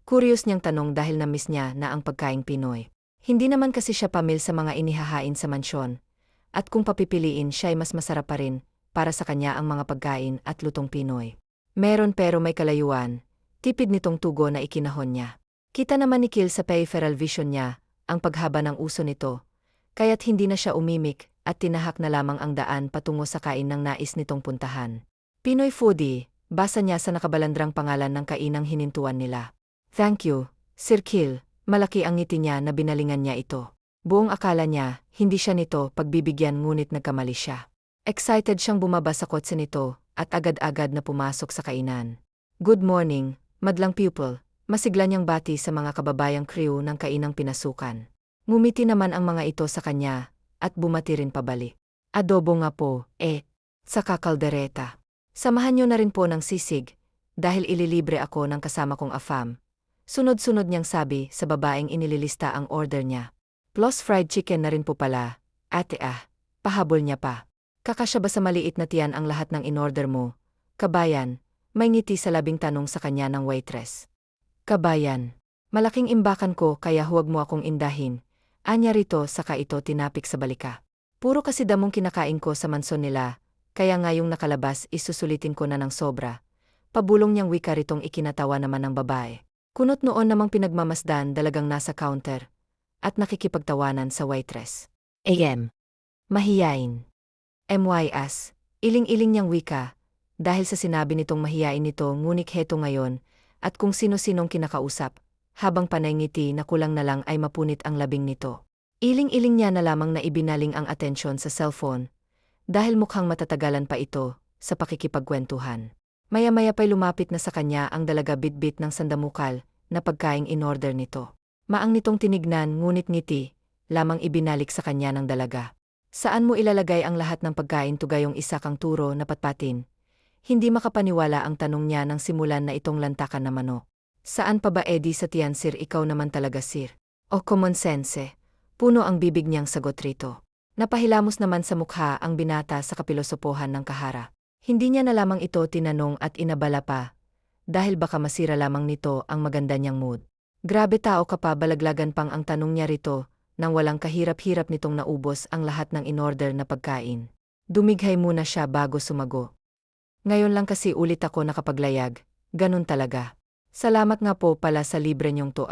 Curious niyang tanong dahil na-miss niya na ang pagkaing Pinoy. Hindi naman kasi siya pamil sa mga inihahain sa mansyon. At kung papipiliin siya ay mas masarap pa rin para sa kanya ang mga pagkain at lutong Pinoy. Meron pero may kalayuan, tipid nitong tugo na ikinahon niya. Kita naman ni Kill sa peripheral vision niya ang paghaba ng uso nito, kaya't hindi na siya umimik at tinahak na lamang ang daan patungo sa kain ng nais nitong puntahan. Pinoy foodie, basa niya sa nakabalandrang pangalan ng kainang hinintuan nila. Thank you, Sir Kill. Malaki ang ngiti niya na binalingan niya ito. Buong akala niya, hindi siya nito pagbibigyan ngunit nagkamali siya. Excited siyang bumaba sa kotse nito at agad-agad na pumasok sa kainan. Good morning, madlang pupil. Masigla niyang bati sa mga kababayang crew ng kainang pinasukan. Ngumiti naman ang mga ito sa kanya, at bumati rin pabalik. Adobo nga po, sa kakaldereta. Samahan niyo na rin po ng sisig, dahil ililibre ako ng kasama kong afam. Sunod-sunod niyang sabi sa babaeng inililista ang order niya. Plus fried chicken na rin po pala. Ate pahabol niya pa. Kakasya ba sa maliit na tiyan ang lahat ng inorder mo? Kabayan, may ngiti sa labing tanong sa kanya ng waitress. Kabayan, malaking imbakan ko kaya huwag mo akong indahin. Anya rito saka ito tinapik sa balika. Puro kasi damong kinakain ko sa manson nila, kaya ngayong nakalabas isusulitin ko na ng sobra. Pabulong niyang wika ritong ikinatawa naman ng babae. Kunot noon namang pinagmamasdan dalagang nasa counter at nakikipagtawanan sa waitress. AM. Mahiyain. MYS. Iling-iling niyang wika, dahil sa sinabi nitong mahiyain nito ngunit heto ngayon, at kung sino-sinong kinakausap, habang panay ngiti na kulang na lang ay mapunit ang labing nito. Iling-iling niya na lamang na ibinaling ang atensyon sa cellphone, dahil mukhang matatagalan pa ito sa pakikipagkwentuhan. Maya-maya pa'y lumapit na sa kanya ang dalaga bit-bit ng sandamukal na pagkaing in-order nito. Maang nitong tinignan ngunit ngiti, lamang ibinalik sa kanya ng dalaga. Saan mo ilalagay ang lahat ng pagkain tugayong isa kang turo na patpatin? Hindi makapaniwala ang tanong niya nang simulan na itong lantakan na manok. Saan pa ba edi sa tiyan sir, ikaw naman talaga sir? O common sense. Puno ang bibig niyang sagot rito. Napahilamos naman sa mukha ang binata sa kapilosopohan ng kahara. Hindi niya na lamang ito tinanong at inabala pa, dahil baka masira lamang nito ang maganda niyang mood. Grabe tao ka pa, balaglagan pang ang tanong niya rito, nang walang kahirap-hirap nitong naubos ang lahat ng inorder na pagkain. Dumighay muna siya bago sumago. Ngayon lang kasi ulit ako nakapaglayag, ganun talaga. Salamat nga po pala sa libre niyong to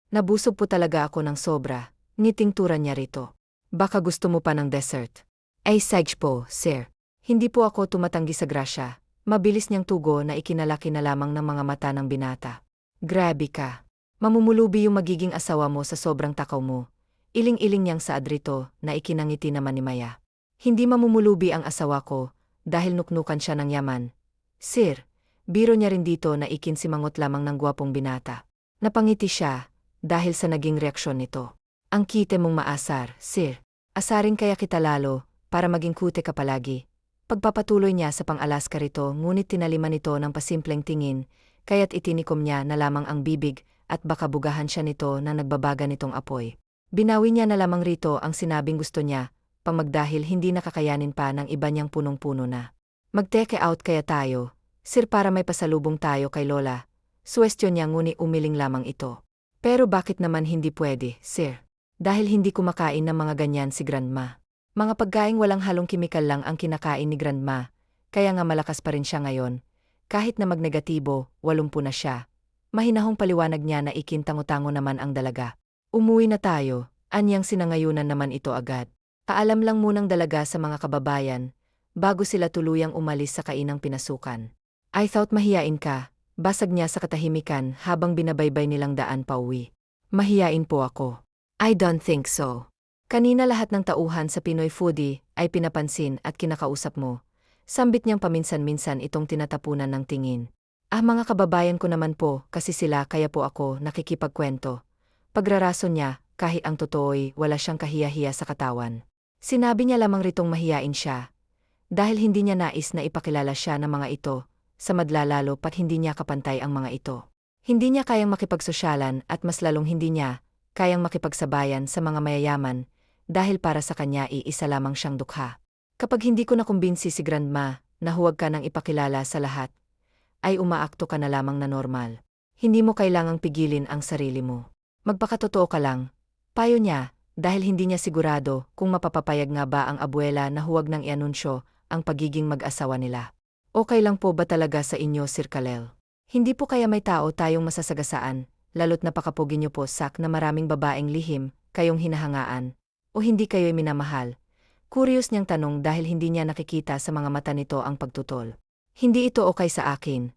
Nabusog po talaga ako ng sobra, ngiting tura niya rito. Baka gusto mo pa ng dessert? Ay sige po, sir. Hindi po ako tumatanggi sa grasya. Mabilis niyang tugo na ikinalaki na lamang ng mga mata ng binata. Grabe ka. Mamumulubi yung magiging asawa mo sa sobrang takaw mo. Iling-iling niyang saad rito na ikinangiti naman ni Maya. Hindi mamumulubi ang asawa ko, dahil nuknukan siya ng yaman. Sir, biro niya rin dito na ikinsimangot lamang ng gwapong binata. Napangiti siya, dahil sa naging reaksyon nito. Ang kite mong maasar, sir. Asarin kaya kita lalo, para maging kute ka palagi. Pagpapatuloy niya sa pang-Alaska rito ngunit tinaliman nito ng pasimpleng tingin, kaya't itinikom niya na lamang ang bibig at baka bugahan siya nito na nagbabaga nitong apoy. Binawi niya na lamang rito ang sinabing gusto niya, pamagdahil hindi nakakayanin pa ng iba niyang punong-puno na. Mag-take out kaya tayo, sir, para may pasalubong tayo kay Lola. Suwestyon niya ngunit umiling lamang ito. Pero bakit naman hindi pwede, sir? Dahil hindi kumakain ng mga ganyan si Grandma. Mga pagkaing walang halong kimikal lang ang kinakain ni Grandma, kaya nga malakas pa rin siya ngayon. Kahit na magnegatibo, 80 na siya. Mahinahong paliwanag niya na ikintango-tango naman ang dalaga. Umuwi na tayo, anyang sinangayunan naman ito agad. Paalam lang munang dalaga sa mga kababayan, bago sila tuluyang umalis sa kainang pinasukan. I thought mahiyain ka, basag niya sa katahimikan habang binabaybay nilang daan pauwi. Mahiyain po ako. I don't think so. Kanina lahat ng tauhan sa Pinoy Foodie ay pinapansin at kinakausap mo. Sambit niyang paminsan-minsan itong tinatapunan ng tingin. Mga kababayan ko naman po, kasi sila kaya po ako nakikipagkwento. Pagrarason niya, kahit ang totoo'y wala siyang kahiya-hiya sa katawan. Sinabi niya lamang ritong mahiyain siya, dahil hindi niya nais na ipakilala siya ng mga ito, sa madla lalo pat hindi niya kapantay ang mga ito. Hindi niya kayang makipagsosyalan at mas lalong hindi niya kayang makipagsabayan sa mga mayayaman, dahil para sa kanya iisa lamang siyang dukha. Kapag hindi ko nakumbinsi si Grandma na huwag ka nang ipakilala sa lahat, ay umaakto ka na lamang na normal. Hindi mo kailangang pigilin ang sarili mo. Magpakatotoo ka lang. Payo niya, dahil hindi niya sigurado kung mapapapayag nga ba ang abuela na huwag nang ianunsyo ang pagiging mag-asawa nila. Okay lang po ba talaga sa inyo, Sir Kalel? Hindi po kaya may tao tayong masasagasaan, lalo't napakapogi niyo po sak na maraming babaeng lihim, kayong hinahangaan. O hindi kayo'y minamahal? Curious niyang tanong dahil hindi niya nakikita sa mga mata nito ang pagtutol. Hindi ito okay sa akin.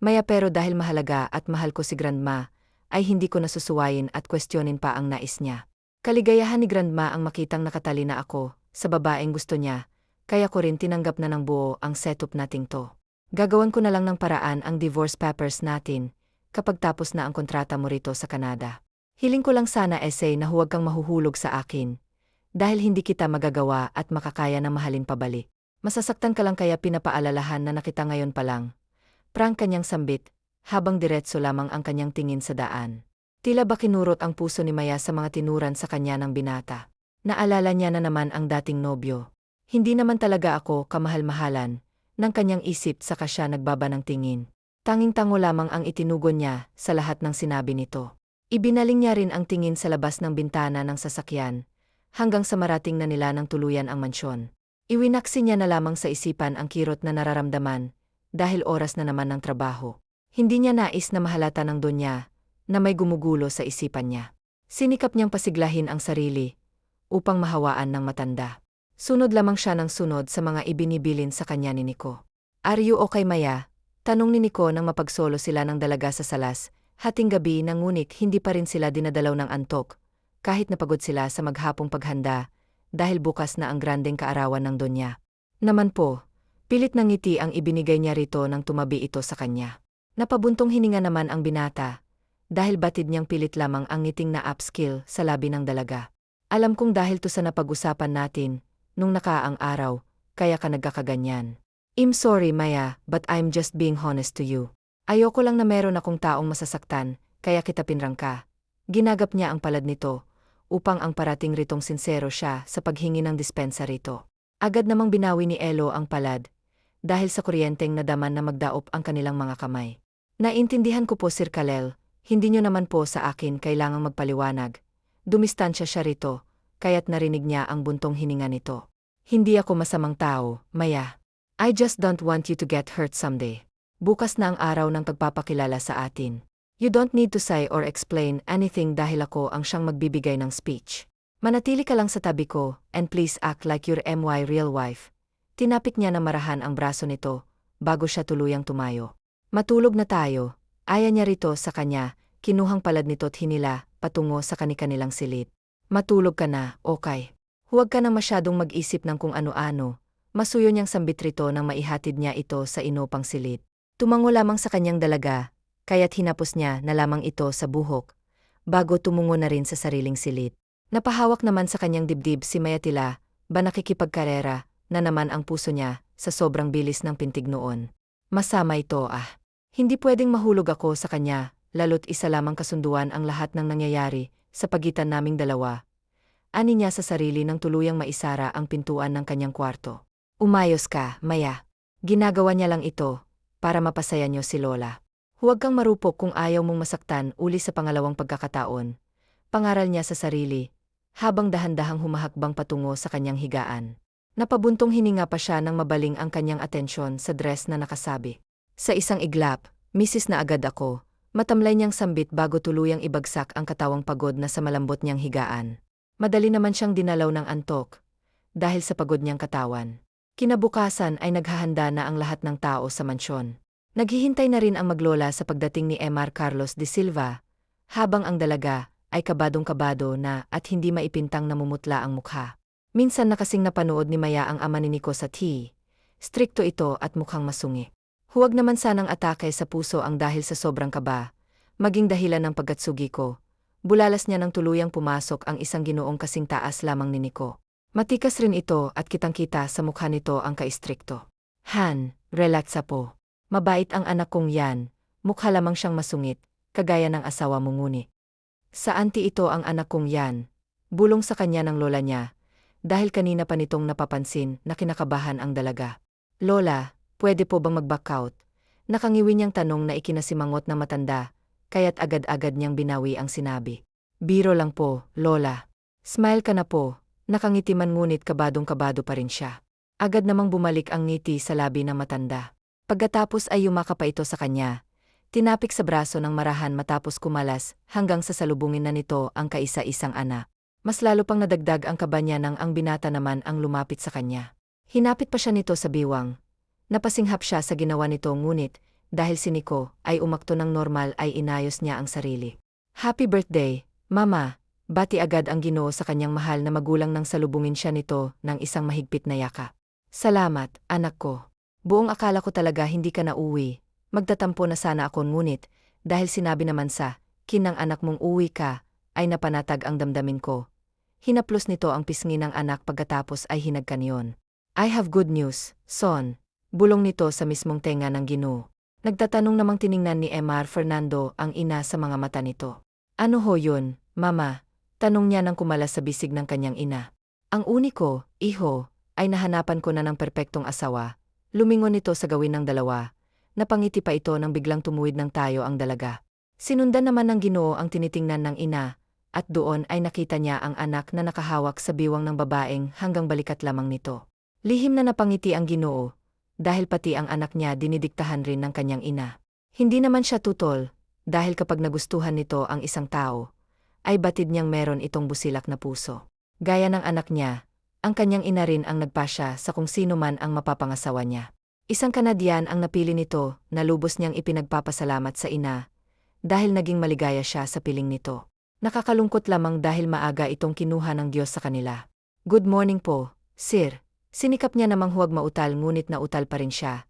Maya, pero dahil mahalaga at mahal ko si Grandma, ay hindi ko nasusuwayin at kwestiyonin pa ang nais niya. Kaligayahan ni Grandma ang makitang nakatalina ako sa babaeng gusto niya, kaya ko rin tinanggap na ng buo ang setup nating to. Gagawan ko na lang ng paraan ang divorce papers natin kapag tapos na ang kontrata mo rito sa Canada. Hiling ko lang sana essay na huwag kang mahuhulog sa akin, dahil hindi kita magagawa at makakaya na mahalin pabalik. Masasaktan ka lang kaya pinapaalalahan na nakita ngayon pa lang. Prang kanyang sambit, habang diretso lamang ang kanyang tingin sa daan. Tila ba kinurot ang puso ni Maya sa mga tinuran sa kanya ng binata. Naalala niya na naman ang dating nobyo. Hindi naman talaga ako kamahal-mahalan, ng kanyang isip saka siya nagbaba ng tingin. Tanging-tango lamang ang itinugon niya sa lahat ng sinabi nito. Ibinaling niya rin ang tingin sa labas ng bintana ng sasakyan, hanggang sa marating na nila ng tuluyan ang mansyon. Iwinaksi niya na lamang sa isipan ang kirot na nararamdaman, dahil oras na naman ng trabaho. Hindi niya nais na mahalata ng Donya, na may gumugulo sa isipan niya. Sinikap niyang pasiglahin ang sarili, upang mahawaan ng matanda. Sunod lamang siya ng sunod sa mga ibinibilin sa kanya ni Nico. Are you okay, Maya? Tanong ni Nico nang mapagsolo sila ng dalaga sa salas, hating gabi na ngunit hindi pa rin sila dinadalaw ng antok, kahit napagod sila sa maghapong paghanda, dahil bukas na ang grandeng kaarawan ng Donya. Naman po, pilit ng ngiti ang ibinigay niya rito nang tumabi ito sa kanya. Napabuntong hininga naman ang binata, dahil batid niyang pilit lamang ang ngiting na upskill sa labi ng dalaga. Alam kong dahil to sa napag-usapan natin, nung nakaang araw, kaya ka nagkakaganyan. I'm sorry, Maya, but I'm just being honest to you. Ayoko lang na meron akong taong masasaktan, kaya kita pinrangka. Ginagap niya ang palad nito, upang ang parating ritong sinsero siya sa paghingi ng dispensa rito. Agad namang binawi ni Elo ang palad, dahil sa kuryenteng nadaman na magdaop ang kanilang mga kamay. Naintindihan ko po, Sir Kalel, hindi nyo naman po sa akin kailangang magpaliwanag. Dumistansya siya rito, kaya't narinig niya ang buntong hininga nito. Hindi ako masamang tao, Maya. I just don't want you to get hurt someday. Bukas na ang araw ng pagpapakilala sa atin. You don't need to say or explain anything dahil ako ang siyang magbibigay ng speech. Manatili ka lang sa tabi ko, and please act like you're my real wife. Tinapik niya na marahan ang braso nito, bago siya tuluyang tumayo. Matulog na tayo. Aya niya rito sa kanya, kinuhang palad nito't hinila, patungo sa kani-kanilang silid. Matulog ka na, okay. Huwag ka nang masyadong mag-isip ng kung ano-ano. Masuyo niyang sambit rito nang maihatid niya ito sa inopang silid. Tumango lamang sa kanyang dalaga, kaya't hinapos niya na lamang ito sa buhok, bago tumungo na rin sa sariling silid. Napahawak naman sa kanyang dibdib si Mayatila, ba nakikipagkarera, na naman ang puso niya, sa sobrang bilis ng pintig noon. Masama ito Hindi pwedeng mahulog ako sa kanya, lalo't isa lamang kasunduan ang lahat ng nangyayari, sa pagitan naming dalawa. Ani niya sa sarili nang tuluyang maisara ang pintuan ng kanyang kwarto. Umayos ka, Maya. Ginagawa niya lang ito, para mapasaya niyo si Lola. Huwag kang marupok kung ayaw mong masaktan uli sa pangalawang pagkakataon. Pangaral niya sa sarili, habang dahan-dahang humahakbang patungo sa kanyang higaan. Napabuntong hininga pa siya nang mabaling ang kanyang atensyon sa dress na nakasabi. Sa isang iglap, misis na agad ako, matamlay niyang sambit bago tuluyang ibagsak ang katawang pagod na sa malambot niyang higaan. Madali naman siyang dinalaw ng antok, dahil sa pagod niyang katawan. Kinabukasan ay naghahanda na ang lahat ng tao sa mansyon. Naghihintay na rin ang maglola sa pagdating ni Emar Carlos de Silva, habang ang dalaga ay kabadong-kabado na at hindi maipintang namumutla ang mukha. Minsan na kasing napanood ni Maya ang ama ni Nico sa tea. Strikto ito at mukhang masungi. Huwag naman sanang atake sa puso ang dahil sa sobrang kaba, maging dahilan ng pagkatsugi ko. Bulalas niya nang tuluyang pumasok ang isang ginoong kasing taas lamang ni Nico. Matikas rin ito at kitang-kita sa mukha nito ang kaistrikto. Han, relax po. Mabait ang anak kong yan, mukha lamang siyang masungit, kagaya ng asawa mo nguni. Sa auntie ito ang anak kong yan, bulong sa kanya ng lola niya, dahil kanina pa nitong napapansin na kinakabahan ang dalaga. Lola, pwede po bang mag-back out? Nakangiwi niyang tanong na ikinasimangot ng matanda, kaya't agad-agad niyang binawi ang sinabi. Biro lang po, Lola. Smile ka na po, nakangitiman ngunit kabadong-kabado pa rin siya. Agad namang bumalik ang ngiti sa labi ng matanda. Pagkatapos ay yumakap pa ito sa kanya. Tinapik sa braso ng marahan matapos kumalas hanggang sa salubungin na nito ang kaisa-isang anak. Mas lalo pang nadagdag ang kaba niya nang ang binata naman ang lumapit sa kanya. Hinapit pa siya nito sa biwang. Napasinghap siya sa ginawa nito ngunit, dahil si Nico ay umakto ng normal ay inayos niya ang sarili. Happy birthday, Mama! Bati agad ang Ginoo sa kanyang mahal na magulang nang salubungin siya nito ng isang mahigpit na yaka. Salamat, anak ko. Buong akala ko talaga hindi ka na uwi. Magtatampo na sana ako ngunit, dahil sinabi naman sa kinang anak mong uwi ka, ay napanatag ang damdamin ko. Hinaplos nito ang pisngi ng anak pagkatapos ay hinagkan yon. I have good news, son. Bulong nito sa mismong tenga ng Ginoo. Nagtatanong namang tiningnan ni Emar Fernando ang ina sa mga mata nito. Ano ho yun, mama? Tanong niya nang kumalas sa bisig ng kanyang ina. Ang uniko, iho, ay nahanapan ko na ng perpektong asawa. Lumingon ito sa gawin ng dalawa. Napangiti pa ito nang biglang tumuwid ng tayo ang dalaga. Sinundan naman ng Ginoo ang tinitingnan ng ina, at doon ay nakita niya ang anak na nakahawak sa biwang ng babaeng hanggang balikat lamang nito. Lihim na napangiti ang Ginoo, dahil pati ang anak niya dinidiktahan rin ng kanyang ina. Hindi naman siya tutol, dahil kapag nagustuhan nito ang isang tao, ay batid niyang meron itong busilak na puso. Gaya ng anak niya, ang kanyang ina rin ang nagpasya sa kung sino man ang mapapangasawa niya. Isang Kanadyan ang napili nito na lubos niyang ipinagpapasalamat sa ina, dahil naging maligaya siya sa piling nito. Nakakalungkot lamang dahil maaga itong kinuha ng Diyos sa kanila. Good morning po, sir. Sinikap niya namang huwag mautal ngunit nautal pa rin siya,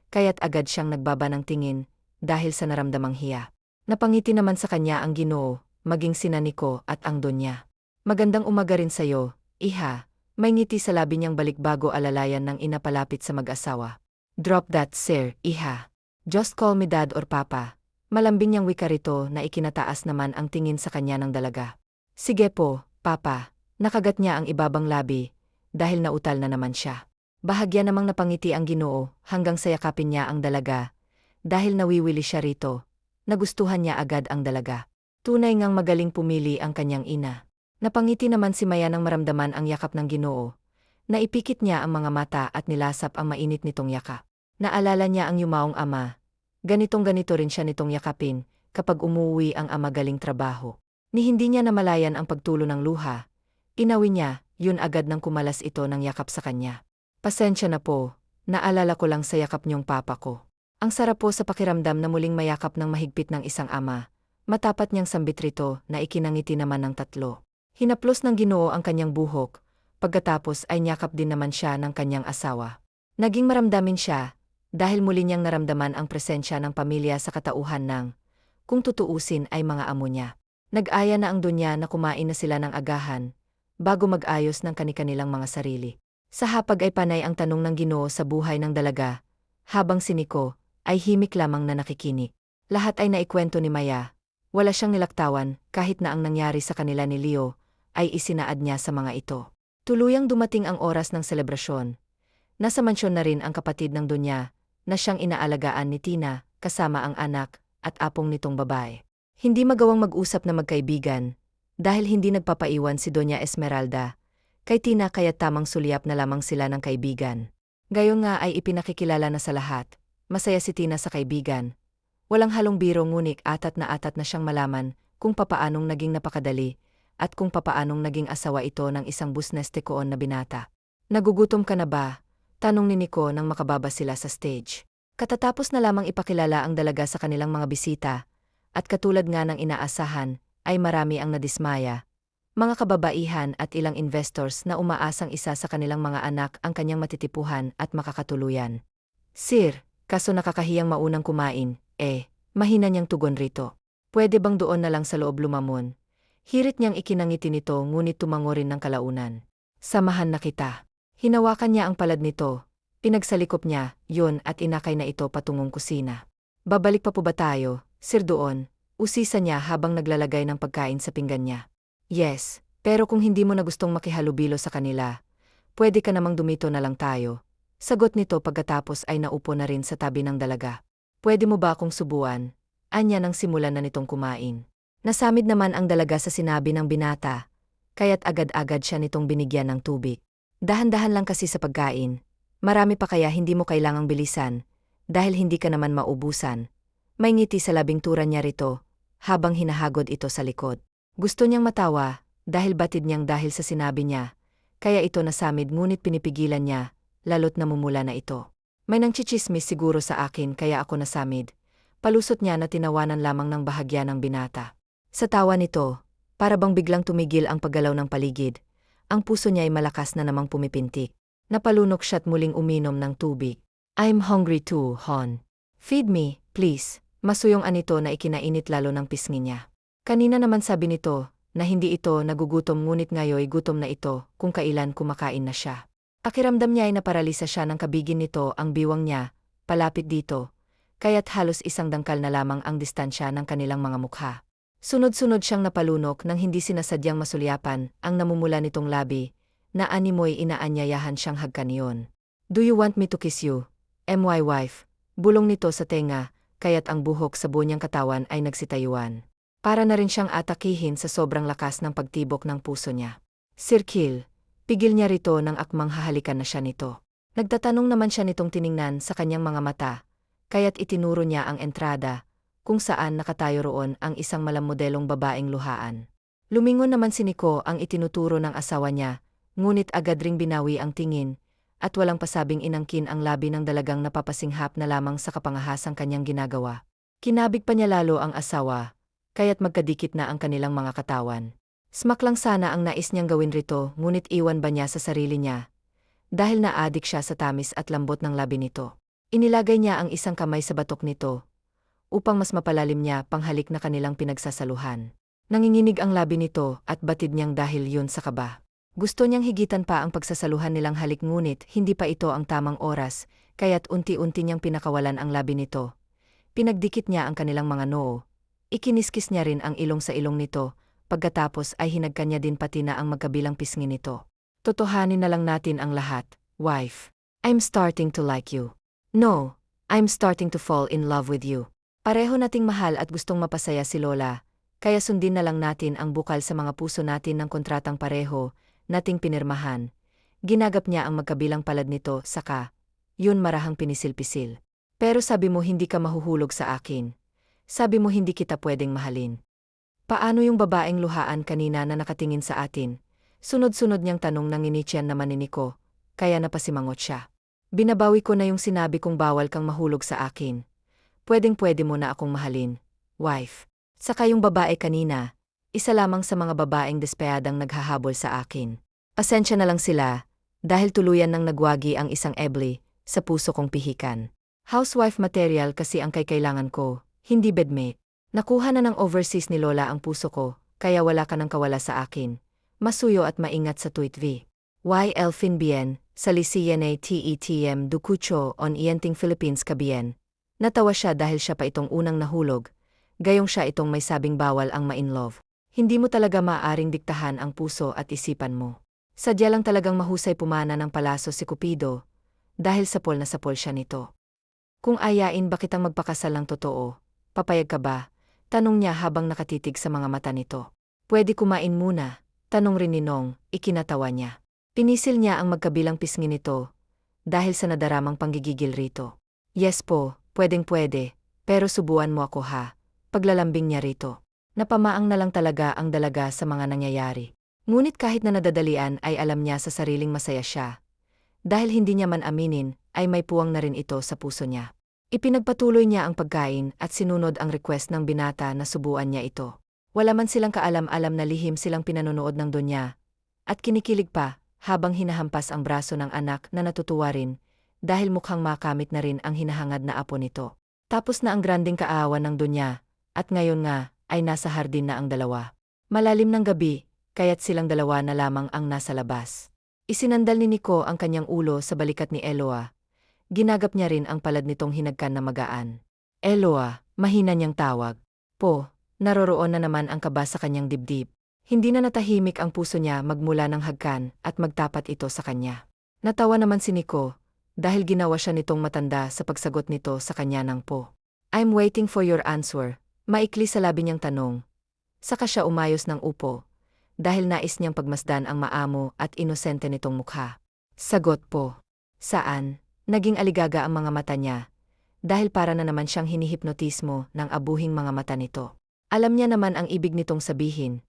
kaya't agad siyang nagbaba ng tingin, dahil sa naramdamang hiya. Napangiti naman sa kanya ang Ginoo, maging sina Nico at ang Donya. Magandang umaga rin sa'yo, iha. May ngiti sa labi niyang balikbago alalayan ng ina palapit sa mag-asawa. Drop that, sir, iha. Just call me dad or papa. Malambing niyang wika rito na ikinataas naman ang tingin sa kanya ng dalaga. Sige po, papa. Nakagat niya ang ibabang labi, dahil nautal na naman siya. Bahagya namang napangiti ang Ginoo hanggang sayakapin niya ang dalaga, dahil nawiwili siya rito. Nagustuhan niya agad ang dalaga. Tunay ngang magaling pumili ang kanyang ina. Napangiti naman si Maya nang maramdaman ang yakap ng Ginoo. Naipikit niya ang mga mata at nilasap ang mainit nitong yakap. Naalala niya ang yumaong ama. Ganitong-ganito rin siya nitong yakapin kapag umuwi ang ama galing trabaho. Ni hindi niya namalayan ang pagtulo ng luha. Inawi niya, yun agad nang kumalas ito ng yakap sa kanya. Pasensya na po, naalala ko lang sa yakap niyong papa ko. Ang sarap po sa pakiramdam na muling mayakap ng mahigpit ng isang ama. Matapat niyang sambit rito na ikinangiti naman ng tatlo. Hinaplos ng Ginoo ang kanyang buhok, pagkatapos ay niyakap din naman siya ng kanyang asawa. Naging maramdamin siya, dahil muli niyang naramdaman ang presensya ng pamilya sa katauhan ng, kung tutuusin ay mga amo niya. Nag-aya na ang Donya na kumain na sila ng agahan, bago mag-ayos ng kani-kanilang mga sarili. Sa hapag ay panay ang tanong ng Ginoo sa buhay ng dalaga, habang si Nico ay himik lamang na nakikinig. Lahat ay naikwento ni Maya. Wala siyang nilaktawan kahit na ang nangyari sa kanila ni Leo ay isinaad niya sa mga ito. Tuluyang dumating ang oras ng selebrasyon. Nasa mansyon na rin ang kapatid ng Donya, na siyang inaalagaan ni Tina, kasama ang anak at apong nitong babae. Hindi magawang mag-usap na magkaibigan, dahil hindi nagpapaiwan si Donya Esmeralda, kay Tina kaya tamang sulyap na lamang sila ng kaibigan. Gayon nga ay ipinakikilala na sa lahat, masaya si Tina sa kaibigan. Walang halong biro ngunit atat na siyang malaman kung papaanong naging napakadali, at kung papaanong naging asawa ito ng isang busnestikoon na binata. Nagugutom ka na ba? Tanong ni Nico nang makababa sila sa stage. Katatapos na lamang ipakilala ang dalaga sa kanilang mga bisita, at katulad nga ng inaasahan, ay marami ang nadismaya. Mga kababaihan at ilang investors na umaasang isa sa kanilang mga anak ang kanyang matitipuhan at makakatuluyan. Sir, kaso nakakahiyang maunang kumain, mahina niyang tugon rito. Pwede bang doon na lang sa loob lumamon? Hirit niyang ikinangiti nito ngunit tumango rin ng kalaunan. Samahan na kita. Hinawakan niya ang palad nito. Pinagsalikop niya, yun at inakay na ito patungong kusina. Babalik pa po ba tayo, sir doon? Usisa niya habang naglalagay ng pagkain sa pinggan niya. Yes, pero kung hindi mo na gustong makihalubilo sa kanila, pwede ka namang dumito na lang tayo. Sagot nito pagkatapos ay naupo na rin sa tabi ng dalaga. Pwede mo ba akong subuan? Anya nang simulan na nitong kumain. Nasamid naman ang dalaga sa sinabi ng binata, kaya't agad-agad siya nitong binigyan ng tubig. Dahan-dahan lang kasi sa pagkain. Marami pa kaya hindi mo kailangang bilisan, dahil hindi ka naman maubusan. May ngiti sa labing tura niya rito, habang hinahagod ito sa likod. Gusto niyang matawa, dahil batid niyang dahil sa sinabi niya, kaya ito nasamid ngunit pinipigilan niya, lalo't namumula na ito. May nangchichismis siguro sa akin kaya ako nasamid. Palusot niya na tinawanan lamang ng bahagya ng binata. Sa tawa nito, para bang biglang tumigil ang paggalaw ng paligid, ang puso niya ay malakas na namang pumipintik. Napalunok siya't muling uminom ng tubig. I'm hungry too, Hon. Feed me, please. Masuyong anito na ikinainit lalo ng pisngi niya. Kanina naman sabi nito, na hindi ito nagugutom ngunit ngayoy gutom na ito kung kailan kumakain na siya. Pakiramdam niya ay naparalisa siya ng kabigin nito ang biwang niya, palapit dito. kaya't halos isang dangkal na lamang ang distansya ng kanilang mga mukha. Sunod-sunod siyang napalunok nang hindi sinasadyang masulyapan ang namumula nitong labi, na animoy inaanyayahan siyang hagkaniyon. "Do you want me to kiss you, my wife?" Bulong nito sa tenga, kaya't ang buhok sa buo niyang katawan ay nagsitayuan. Para na rin siyang atakihin sa sobrang lakas ng pagtibok ng puso niya. "Sir Kill, pigil niya rito nang akmang hahalikan na siya nito." Nagtatanong naman siya nitong tiningnan sa kanyang mga mata, kaya't itinuro niya ang entrada, kung saan nakatayo roon ang isang malamodelong babaeng luhaan. Lumingon naman si Nico ang itinuturo ng asawa niya, ngunit agad ring binawi ang tingin, at walang pasabing inangkin ang labi ng dalagang napapasinghap na lamang sa kapangahasang kanyang ginagawa. Kinabig pa niya lalo ang asawa, kaya't magkadikit na ang kanilang mga katawan. Smack lang sana ang nais niyang gawin rito, ngunit iwan ba niya sa sarili niya? Dahil naadik siya sa tamis at lambot ng labi nito. Inilagay niya ang isang kamay sa batok nito, upang mas mapalalim niya panghalik na kanilang pinagsasaluhan. Nanginginig ang labi nito at batid niyang dahil yun sa kaba. Gusto niyang higitan pa ang pagsasaluhan nilang halik ngunit hindi pa ito ang tamang oras, kaya't unti-unti niyang pinakawalan ang labi nito. Pinagdikit niya ang kanilang mga noo. Ikiniskis niya rin ang ilong sa ilong nito, pagkatapos ay hinagka niya din pati na ang magkabilang pisngi nito. "Totohanin na lang natin ang lahat, wife. I'm starting to like you. No, I'm starting to fall in love with you. Pareho nating mahal at gustong mapasaya si Lola, kaya sundin na lang natin ang bukal sa mga puso natin ng kontratang pareho nating pinirmahan." Ginagap niya ang magkabilang palad nito, saka, "Yun marahang pinisil-pisil. Pero sabi mo hindi ka mahuhulog sa akin. Sabi mo hindi kita pwedeng mahalin." "Paano yung babaeng luhaan kanina na nakatingin sa atin?" Sunod-sunod niyang tanong ng initian naman ni Nico, kaya napasimangot siya. "Binabawi ko na yung sinabi kong bawal kang mahulog sa akin. Pwedeng-pwede mo na akong mahalin, wife. Saka yung babae kanina, isa lamang sa mga babaeng despeyadang naghahabol sa akin. Pasensya na lang sila, dahil tuluyan nang nagwagi ang isang ebli sa puso kong pihikan. Housewife material kasi ang kailangan ko, hindi bedmate. Nakuha na ng overseas ni Lola ang puso ko, kaya wala ka nang kawala sa akin. Masuyo at maingat sa tweet v. Y. Elfin bien, sa Lisiyan Tetm Ducucho on Ienting Philippines Kabien. Natawa siya dahil siya pa itong unang nahulog, gayong siya itong may sabing bawal ang ma-inlove. Hindi mo talaga maaaring diktahan ang puso at isipan mo. Sadya lang talagang mahusay pumana ng palaso si Cupido, dahil sapol na sapol siya nito. Kung ayain ba kitang magpakasal ng totoo, papayag ka ba? Tanong niya habang nakatitig sa mga mata nito. Pwede kumain muna, tanong rin ni Nong, ikinatawa niya. Pinisil niya ang magkabilang pisngi nito, dahil sa nadaramang panggigigil rito. Yes po. Pwedeng-pwede, pero subuan mo ako ha. Paglalambing niya rito. Napamaang na lang talaga ang dalaga sa mga nangyayari. Ngunit kahit na nadadalian ay alam niya sa sariling masaya siya. Dahil hindi niya man aminin, ay may puwang na rin ito sa puso niya. Ipinagpatuloy niya ang pagkain at sinunod ang request ng binata na subuan niya ito. Wala man silang kaalam-alam na lihim silang pinanonood ng donya. At kinikilig pa, habang hinahampas ang braso ng anak na natutuwa rin, dahil mukhang makamit na rin ang hinahangad na apo nito. Tapos na ang granding kaawan ng donya, at ngayon nga, ay nasa hardin na ang dalawa. Malalim ng gabi, kaya't silang dalawa na lamang ang nasa labas. Isinandal ni Nico ang kanyang ulo sa balikat ni Eloa. Ginagap niya rin ang palad nitong hinagkan na magaan. "Eloa," mahina niyang tawag. Po, naroroon na naman ang kaba sa kanyang dibdib. Hindi na natahimik ang puso niya magmula ng hagkan at magtapat ito sa kanya. Natawa naman si Nico, dahil ginawa siya nitong matanda sa pagsagot nito sa kanya ng po. "I'm waiting for your answer," maikli sa labi niyang tanong. Saka siya umayos ng upo, dahil nais niyang pagmasdan ang maamo at inosente nitong mukha. Sagot po. Saan? Naging aligaga ang mga mata niya, dahil para na naman siyang hinihipnotismo ng abuhing mga mata nito. Alam niya naman ang ibig nitong sabihin.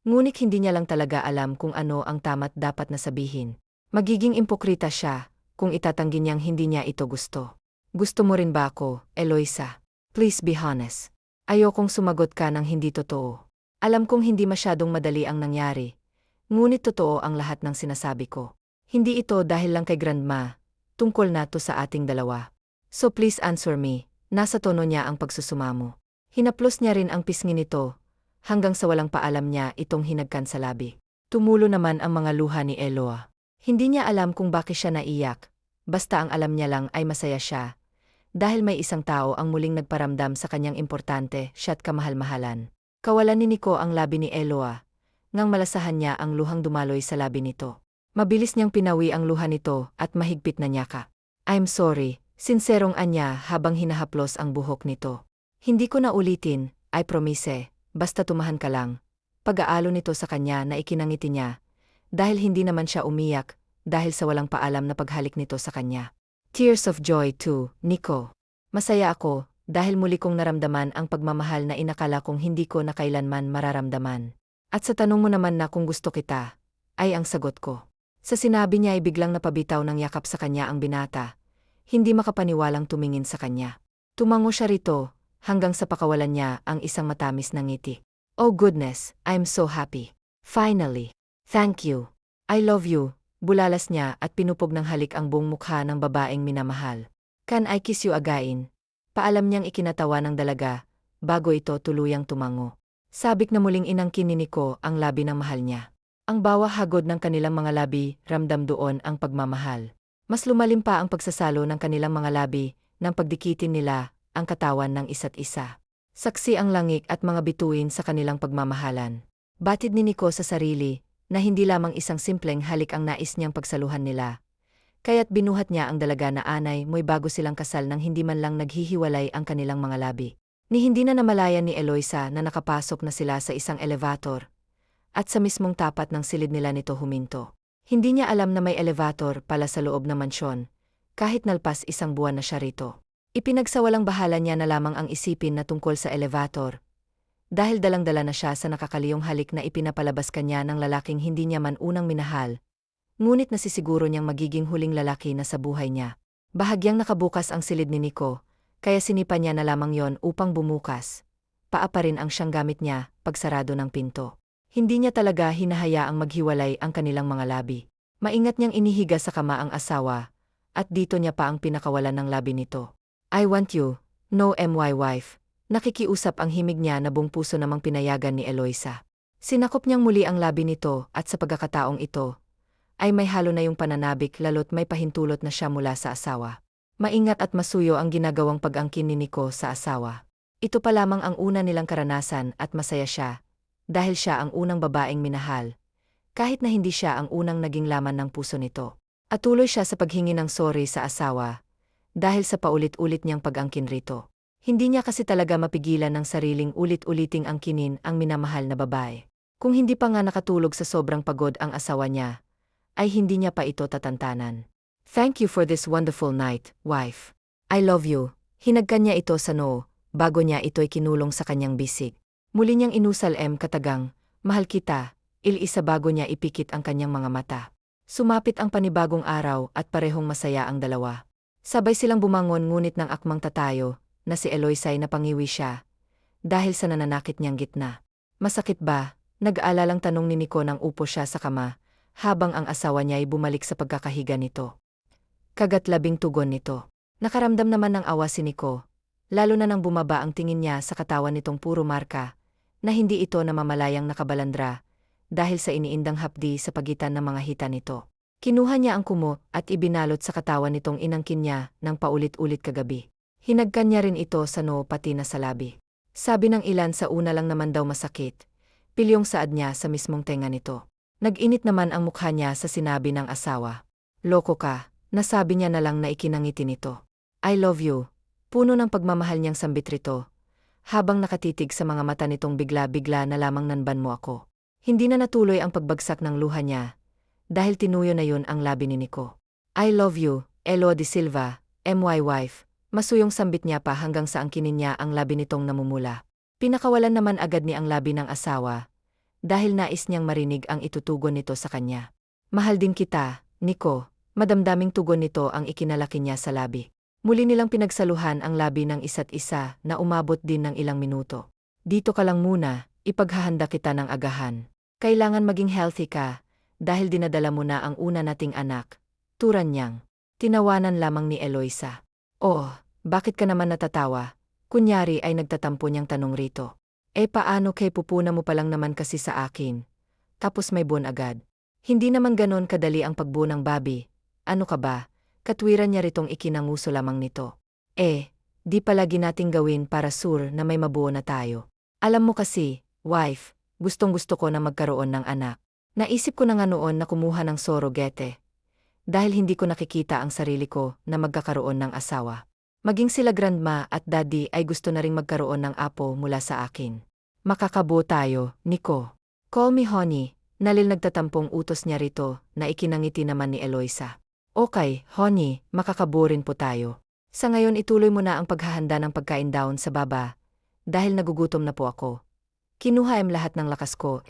Ngunit hindi niya lang talaga alam kung ano ang tama't dapat na sabihin. Magiging impokrita siya kung itatanggi niyang hindi niya ito gusto. "Gusto mo rin ba ako, Eloisa? Please be honest." "Ayokong sumagot ka ng hindi totoo. Alam kong hindi masyadong madali ang nangyari. Ngunit totoo ang lahat ng sinasabi ko. Hindi ito dahil lang kay Grandma. Tungkol na to sa ating dalawa. So please answer me." Nasa tono niya ang pagsusumamo. Hinaplos niya rin ang pisngi nito, hanggang sa walang paalam niya itong hinagkan sa labi. Tumulo naman ang mga luha ni Eloa. Hindi niya alam kung bakit siya naiyak, basta ang alam niya lang ay masaya siya, Dahil may isang tao ang muling nagparamdam sa kanyang importante, siya't kamahal-mahalan. Kawalan ni Nico ang labi ni Eloa. Ngang malasahan niya ang luhang dumaloy sa labi nito. Mabilis niyang pinawi ang luha nito at mahigpit na niyaka. I'm sorry, sinserong anya habang hinahaplos ang buhok nito. Hindi ko na ulitin, I promise, basta tumahan ka lang. Pag-aalo nito sa kanya na ikinangiti niya. Dahil hindi naman siya umiyak, dahil sa walang paalam na paghalik nito sa kanya. Tears of joy too, Nico. Masaya ako, dahil muli kong naramdaman ang pagmamahal na inakala kong hindi ko na kailanman mararamdaman. At sa tanong mo naman na kung gusto kita, ay ang sagot ko. Sa sinabi niya ay biglang napabitaw ng yakap sa kanya ang binata. Hindi makapaniwalang tumingin sa kanya. Tumango siya rito, hanggang sa pakawalan niya ang isang matamis na ngiti. Oh goodness, I'm so happy. Finally. Thank you. I love you. Bulalas niya at pinupog ng halik ang buong mukha ng babaeng minamahal. Can I kiss you again? Paalam niyang ikinatawa ng dalaga, bago ito tuluyang tumango. Sabik na muling inangkin ni Nico ang labi ng mahal niya. Ang bawah hagod ng kanilang mga labi, ramdam doon ang pagmamahal. Mas lumalim pa ang pagsasalo ng kanilang mga labi, nang pagdikitin nila ang katawan ng isa't isa. Saksi ang langit at mga bituin sa kanilang pagmamahalan. Batid ni Nico sa sarili, na hindi lamang isang simpleng halik ang nais niyang pagsaluhan nila. Kaya't binuhat niya ang dalaga na anay mo'y bago silang kasal nang hindi man lang naghihiwalay ang kanilang mga labi. Ni hindi na namalayan ni Eloisa na nakapasok na sila sa isang elevator. At sa mismong tapat ng silid nila nito huminto. Hindi niya alam na may elevator pala sa loob ng mansyon, kahit nalpas isang buwan na siya rito. Ipinagsawalang bahala niya na lamang ang isipin na tungkol sa elevator. Dahil dalang-dala na siya sa nakakaliyong halik na ipinapalabas kanya ng lalaking hindi niya man unang minahal, ngunit nasisiguro niyang magiging huling lalaki na sa buhay niya. Bahagyang nakabukas ang silid ni Nico, kaya sinipa niya na lamang yon upang bumukas. Paa pa rin ang siyang gamit niya, pagsarado ng pinto. Hindi niya talaga hinahayaang maghiwalay ang kanilang mga labi. Maingat niyang inihiga sa kama ang asawa, at dito niya pa ang pinakawalan ng labi nito. I want you, no my wife. Nakikiusap ang himig niya na buong puso namang pinayagan ni Eloisa. Sinakop niyang muli ang labi nito at sa pagkakataong ito, ay may halo na yung pananabik lalo't may pahintulot na siya mula sa asawa. Maingat at masuyo ang ginagawang pag-angkin ni Nico sa asawa. Ito pa lamang ang una nilang karanasan at masaya siya, dahil siya ang unang babaeng minahal, kahit na hindi siya ang unang naging laman ng puso nito. At tuloy siya sa paghingi ng sorry sa asawa, dahil sa paulit-ulit niyang pag-angkin rito. Hindi niya kasi talaga mapigilan ng sariling ulit-uliting angkinin ang minamahal na babae. Kung hindi pa nga nakatulog sa sobrang pagod ang asawa niya, ay hindi niya pa ito tatantanan. Thank you for this wonderful night, wife. I love you. Hinagkan niya ito sa noo, bago niya ito'y kinulong sa kanyang bisig. Muli niyang inusal katagang, mahal kita, il-isa bago niya ipikit ang kanyang mga mata. Sumapit ang panibagong araw at parehong masaya ang dalawa. Sabay silang bumangon ngunit ng akmang tatayo, na si Eloisa ay napangiwi siya, dahil sa nananakit niyang gitna. Masakit ba? Nag-aalalang tanong ni Nico nang upo siya sa kama, habang ang asawa niya ay bumalik sa pagkakahiga nito. Kagat-labing tugon nito. Nakaramdam naman ng awa si Nico, lalo na nang bumaba ang tingin niya sa katawan nitong puro marka, na hindi ito namamalayang nakabalandra, dahil sa iniindang hapdi sa pagitan ng mga hita nito. Kinuha niya ang kumo at ibinalot sa katawan nitong inangkin niya ng paulit-ulit kagabi. Hinagkan niya rin ito sa noo pati na sa labi. Sabi ng ilan sa una lang naman daw masakit. Pilyong saad niya sa mismong tenga nito. Nag-init naman ang mukha niya sa sinabi ng asawa. Loko ka, nasabi niya na lang na ikinangiti nito. I love you. Puno ng pagmamahal niyang sambit rito. Habang nakatitig sa mga mata nitong bigla-bigla na lamang nanban mo ako. Hindi na natuloy ang pagbagsak ng luha niya, dahil tinuyo na yun ang labi ni Nico. I love you, Elo de Silva, my wife. Masuyong sambit niya pa hanggang sa angkinin niya ang labi nitong namumula. Pinakawalan naman agad ni ang labi ng asawa, dahil nais niyang marinig ang itutugon nito sa kanya. Mahal din kita, Nico. Madamdaming tugon nito ang ikinalaki niya sa labi. Muli nilang pinagsaluhan ang labi ng isa't isa na umabot din ng ilang minuto. Dito ka lang muna, ipaghahanda kita ng agahan. Kailangan maging healthy ka, dahil dinadala mo na ang una nating anak. Turan niyang. Tinawanan lamang ni Eloisa. Oh, bakit ka naman natatawa? Kunyari ay nagtatampo niyang tanong rito. Paano kay pupuna mo palang naman kasi sa akin? Tapos may buwan agad. Hindi naman ganon kadali ang pagbuo ng babi. Ano ka ba? Katwiran niya ritong ikinanguso lamang nito. Di palagi nating gawin para sure na may mabuo na tayo. Alam mo kasi, wife, gustong-gusto ko na magkaroon ng anak. Naisip ko na nga noon na kumuha ng surrogate. Dahil hindi ko nakikita ang sarili ko na magkakaroon ng asawa. Maging sila grandma at daddy ay gusto na ring magkaroon ng apo mula sa akin. Makakabuo tayo, Nico. Call me honey, nalil nagtatampong utos niya rito na ikinangiti naman ni Eloisa. Okay, honey, makakabuo rin po tayo. Sa ngayon ituloy mo na ang paghahanda ng pagkain down sa baba, dahil nagugutom na po ako. Kinuha lahat ng lakas ko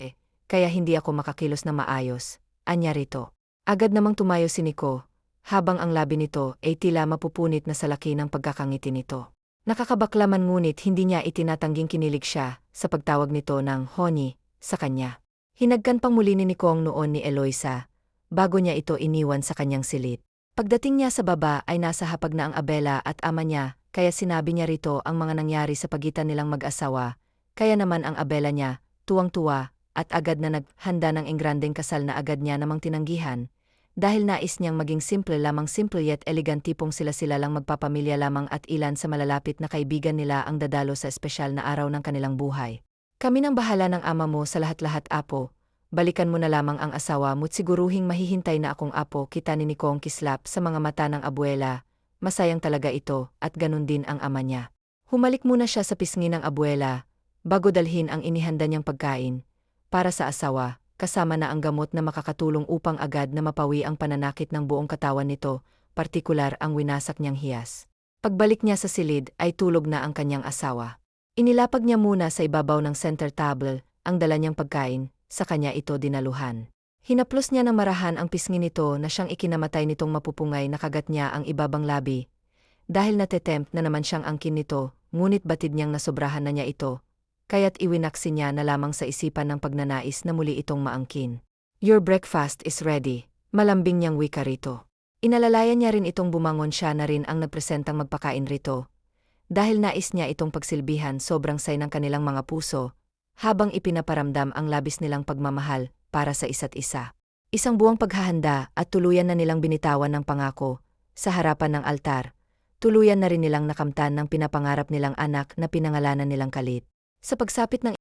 kaya hindi ako makakilos na maayos, anya rito. Agad namang tumayo si Nico, habang ang labi nito ay tila mapupunit na sa laki ng pagkakangiti nito. Nakakabaklaman ngunit hindi niya itinatangging kinilig siya sa pagtawag nito ng honey sa kanya. Hinagkan pang muli ni Nico ang noon ni Eloisa, bago niya ito iniwan sa kanyang silid. Pagdating niya sa baba ay nasa hapag na ang Abela at ama niya, kaya sinabi niya rito ang mga nangyari sa pagitan nilang mag-asawa, kaya naman ang Abela niya, tuwang-tuwa, at agad na naghanda ng engrandeng kasal na agad niya namang tinanggihan. Dahil nais niyang maging simple yet elegant tipong sila lang magpapamilya lamang at ilan sa malalapit na kaibigan nila ang dadalo sa espesyal na araw ng kanilang buhay. Kami nang bahala ng ama mo sa lahat-lahat apo, balikan mo na lamang ang asawa mo't siguruhing mahihintay na akong apo kita ni Nikong kislap sa mga mata ng abuela, masayang talaga ito at ganun din ang ama niya. Humalik muna siya sa pisngi ng abuela, bago dalhin ang inihanda niyang pagkain, para sa asawa, kasama na ang gamot na makakatulong upang agad na mapawi ang pananakit ng buong katawan nito, partikular ang winasak niyang hiyas. Pagbalik niya sa silid ay tulog na ang kanyang asawa. Inilapag niya muna sa ibabaw ng center table ang dala niyang pagkain, sa kanya ito dinaluhan. Hinaplos niya ng marahan ang pisngi nito na siyang ikinamatay nitong mapupungay na kagat niya ang ibabang labi. Dahil natetempt na naman siyang angkin nito, ngunit batid niyang nasobrahan na niya ito. Kaya't iwinaksi niya na lamang sa isipan ng pagnanais na muli itong maangkin. Your breakfast is ready, malambing niyang wika rito. Inalalayan niya rin itong bumangon siya na rin ang nagpresentang magpakain rito. Dahil nais niya itong pagsilbihan sobrang say ng kanilang mga puso, habang ipinaparamdam ang labis nilang pagmamahal para sa isa't isa. Isang buwang paghahanda at tuluyan na nilang binitawan ng pangako, sa harapan ng altar, tuluyan na rin nilang nakamtan ng pinapangarap nilang anak na pinangalanan nilang Kalit. Sa pagsapit ng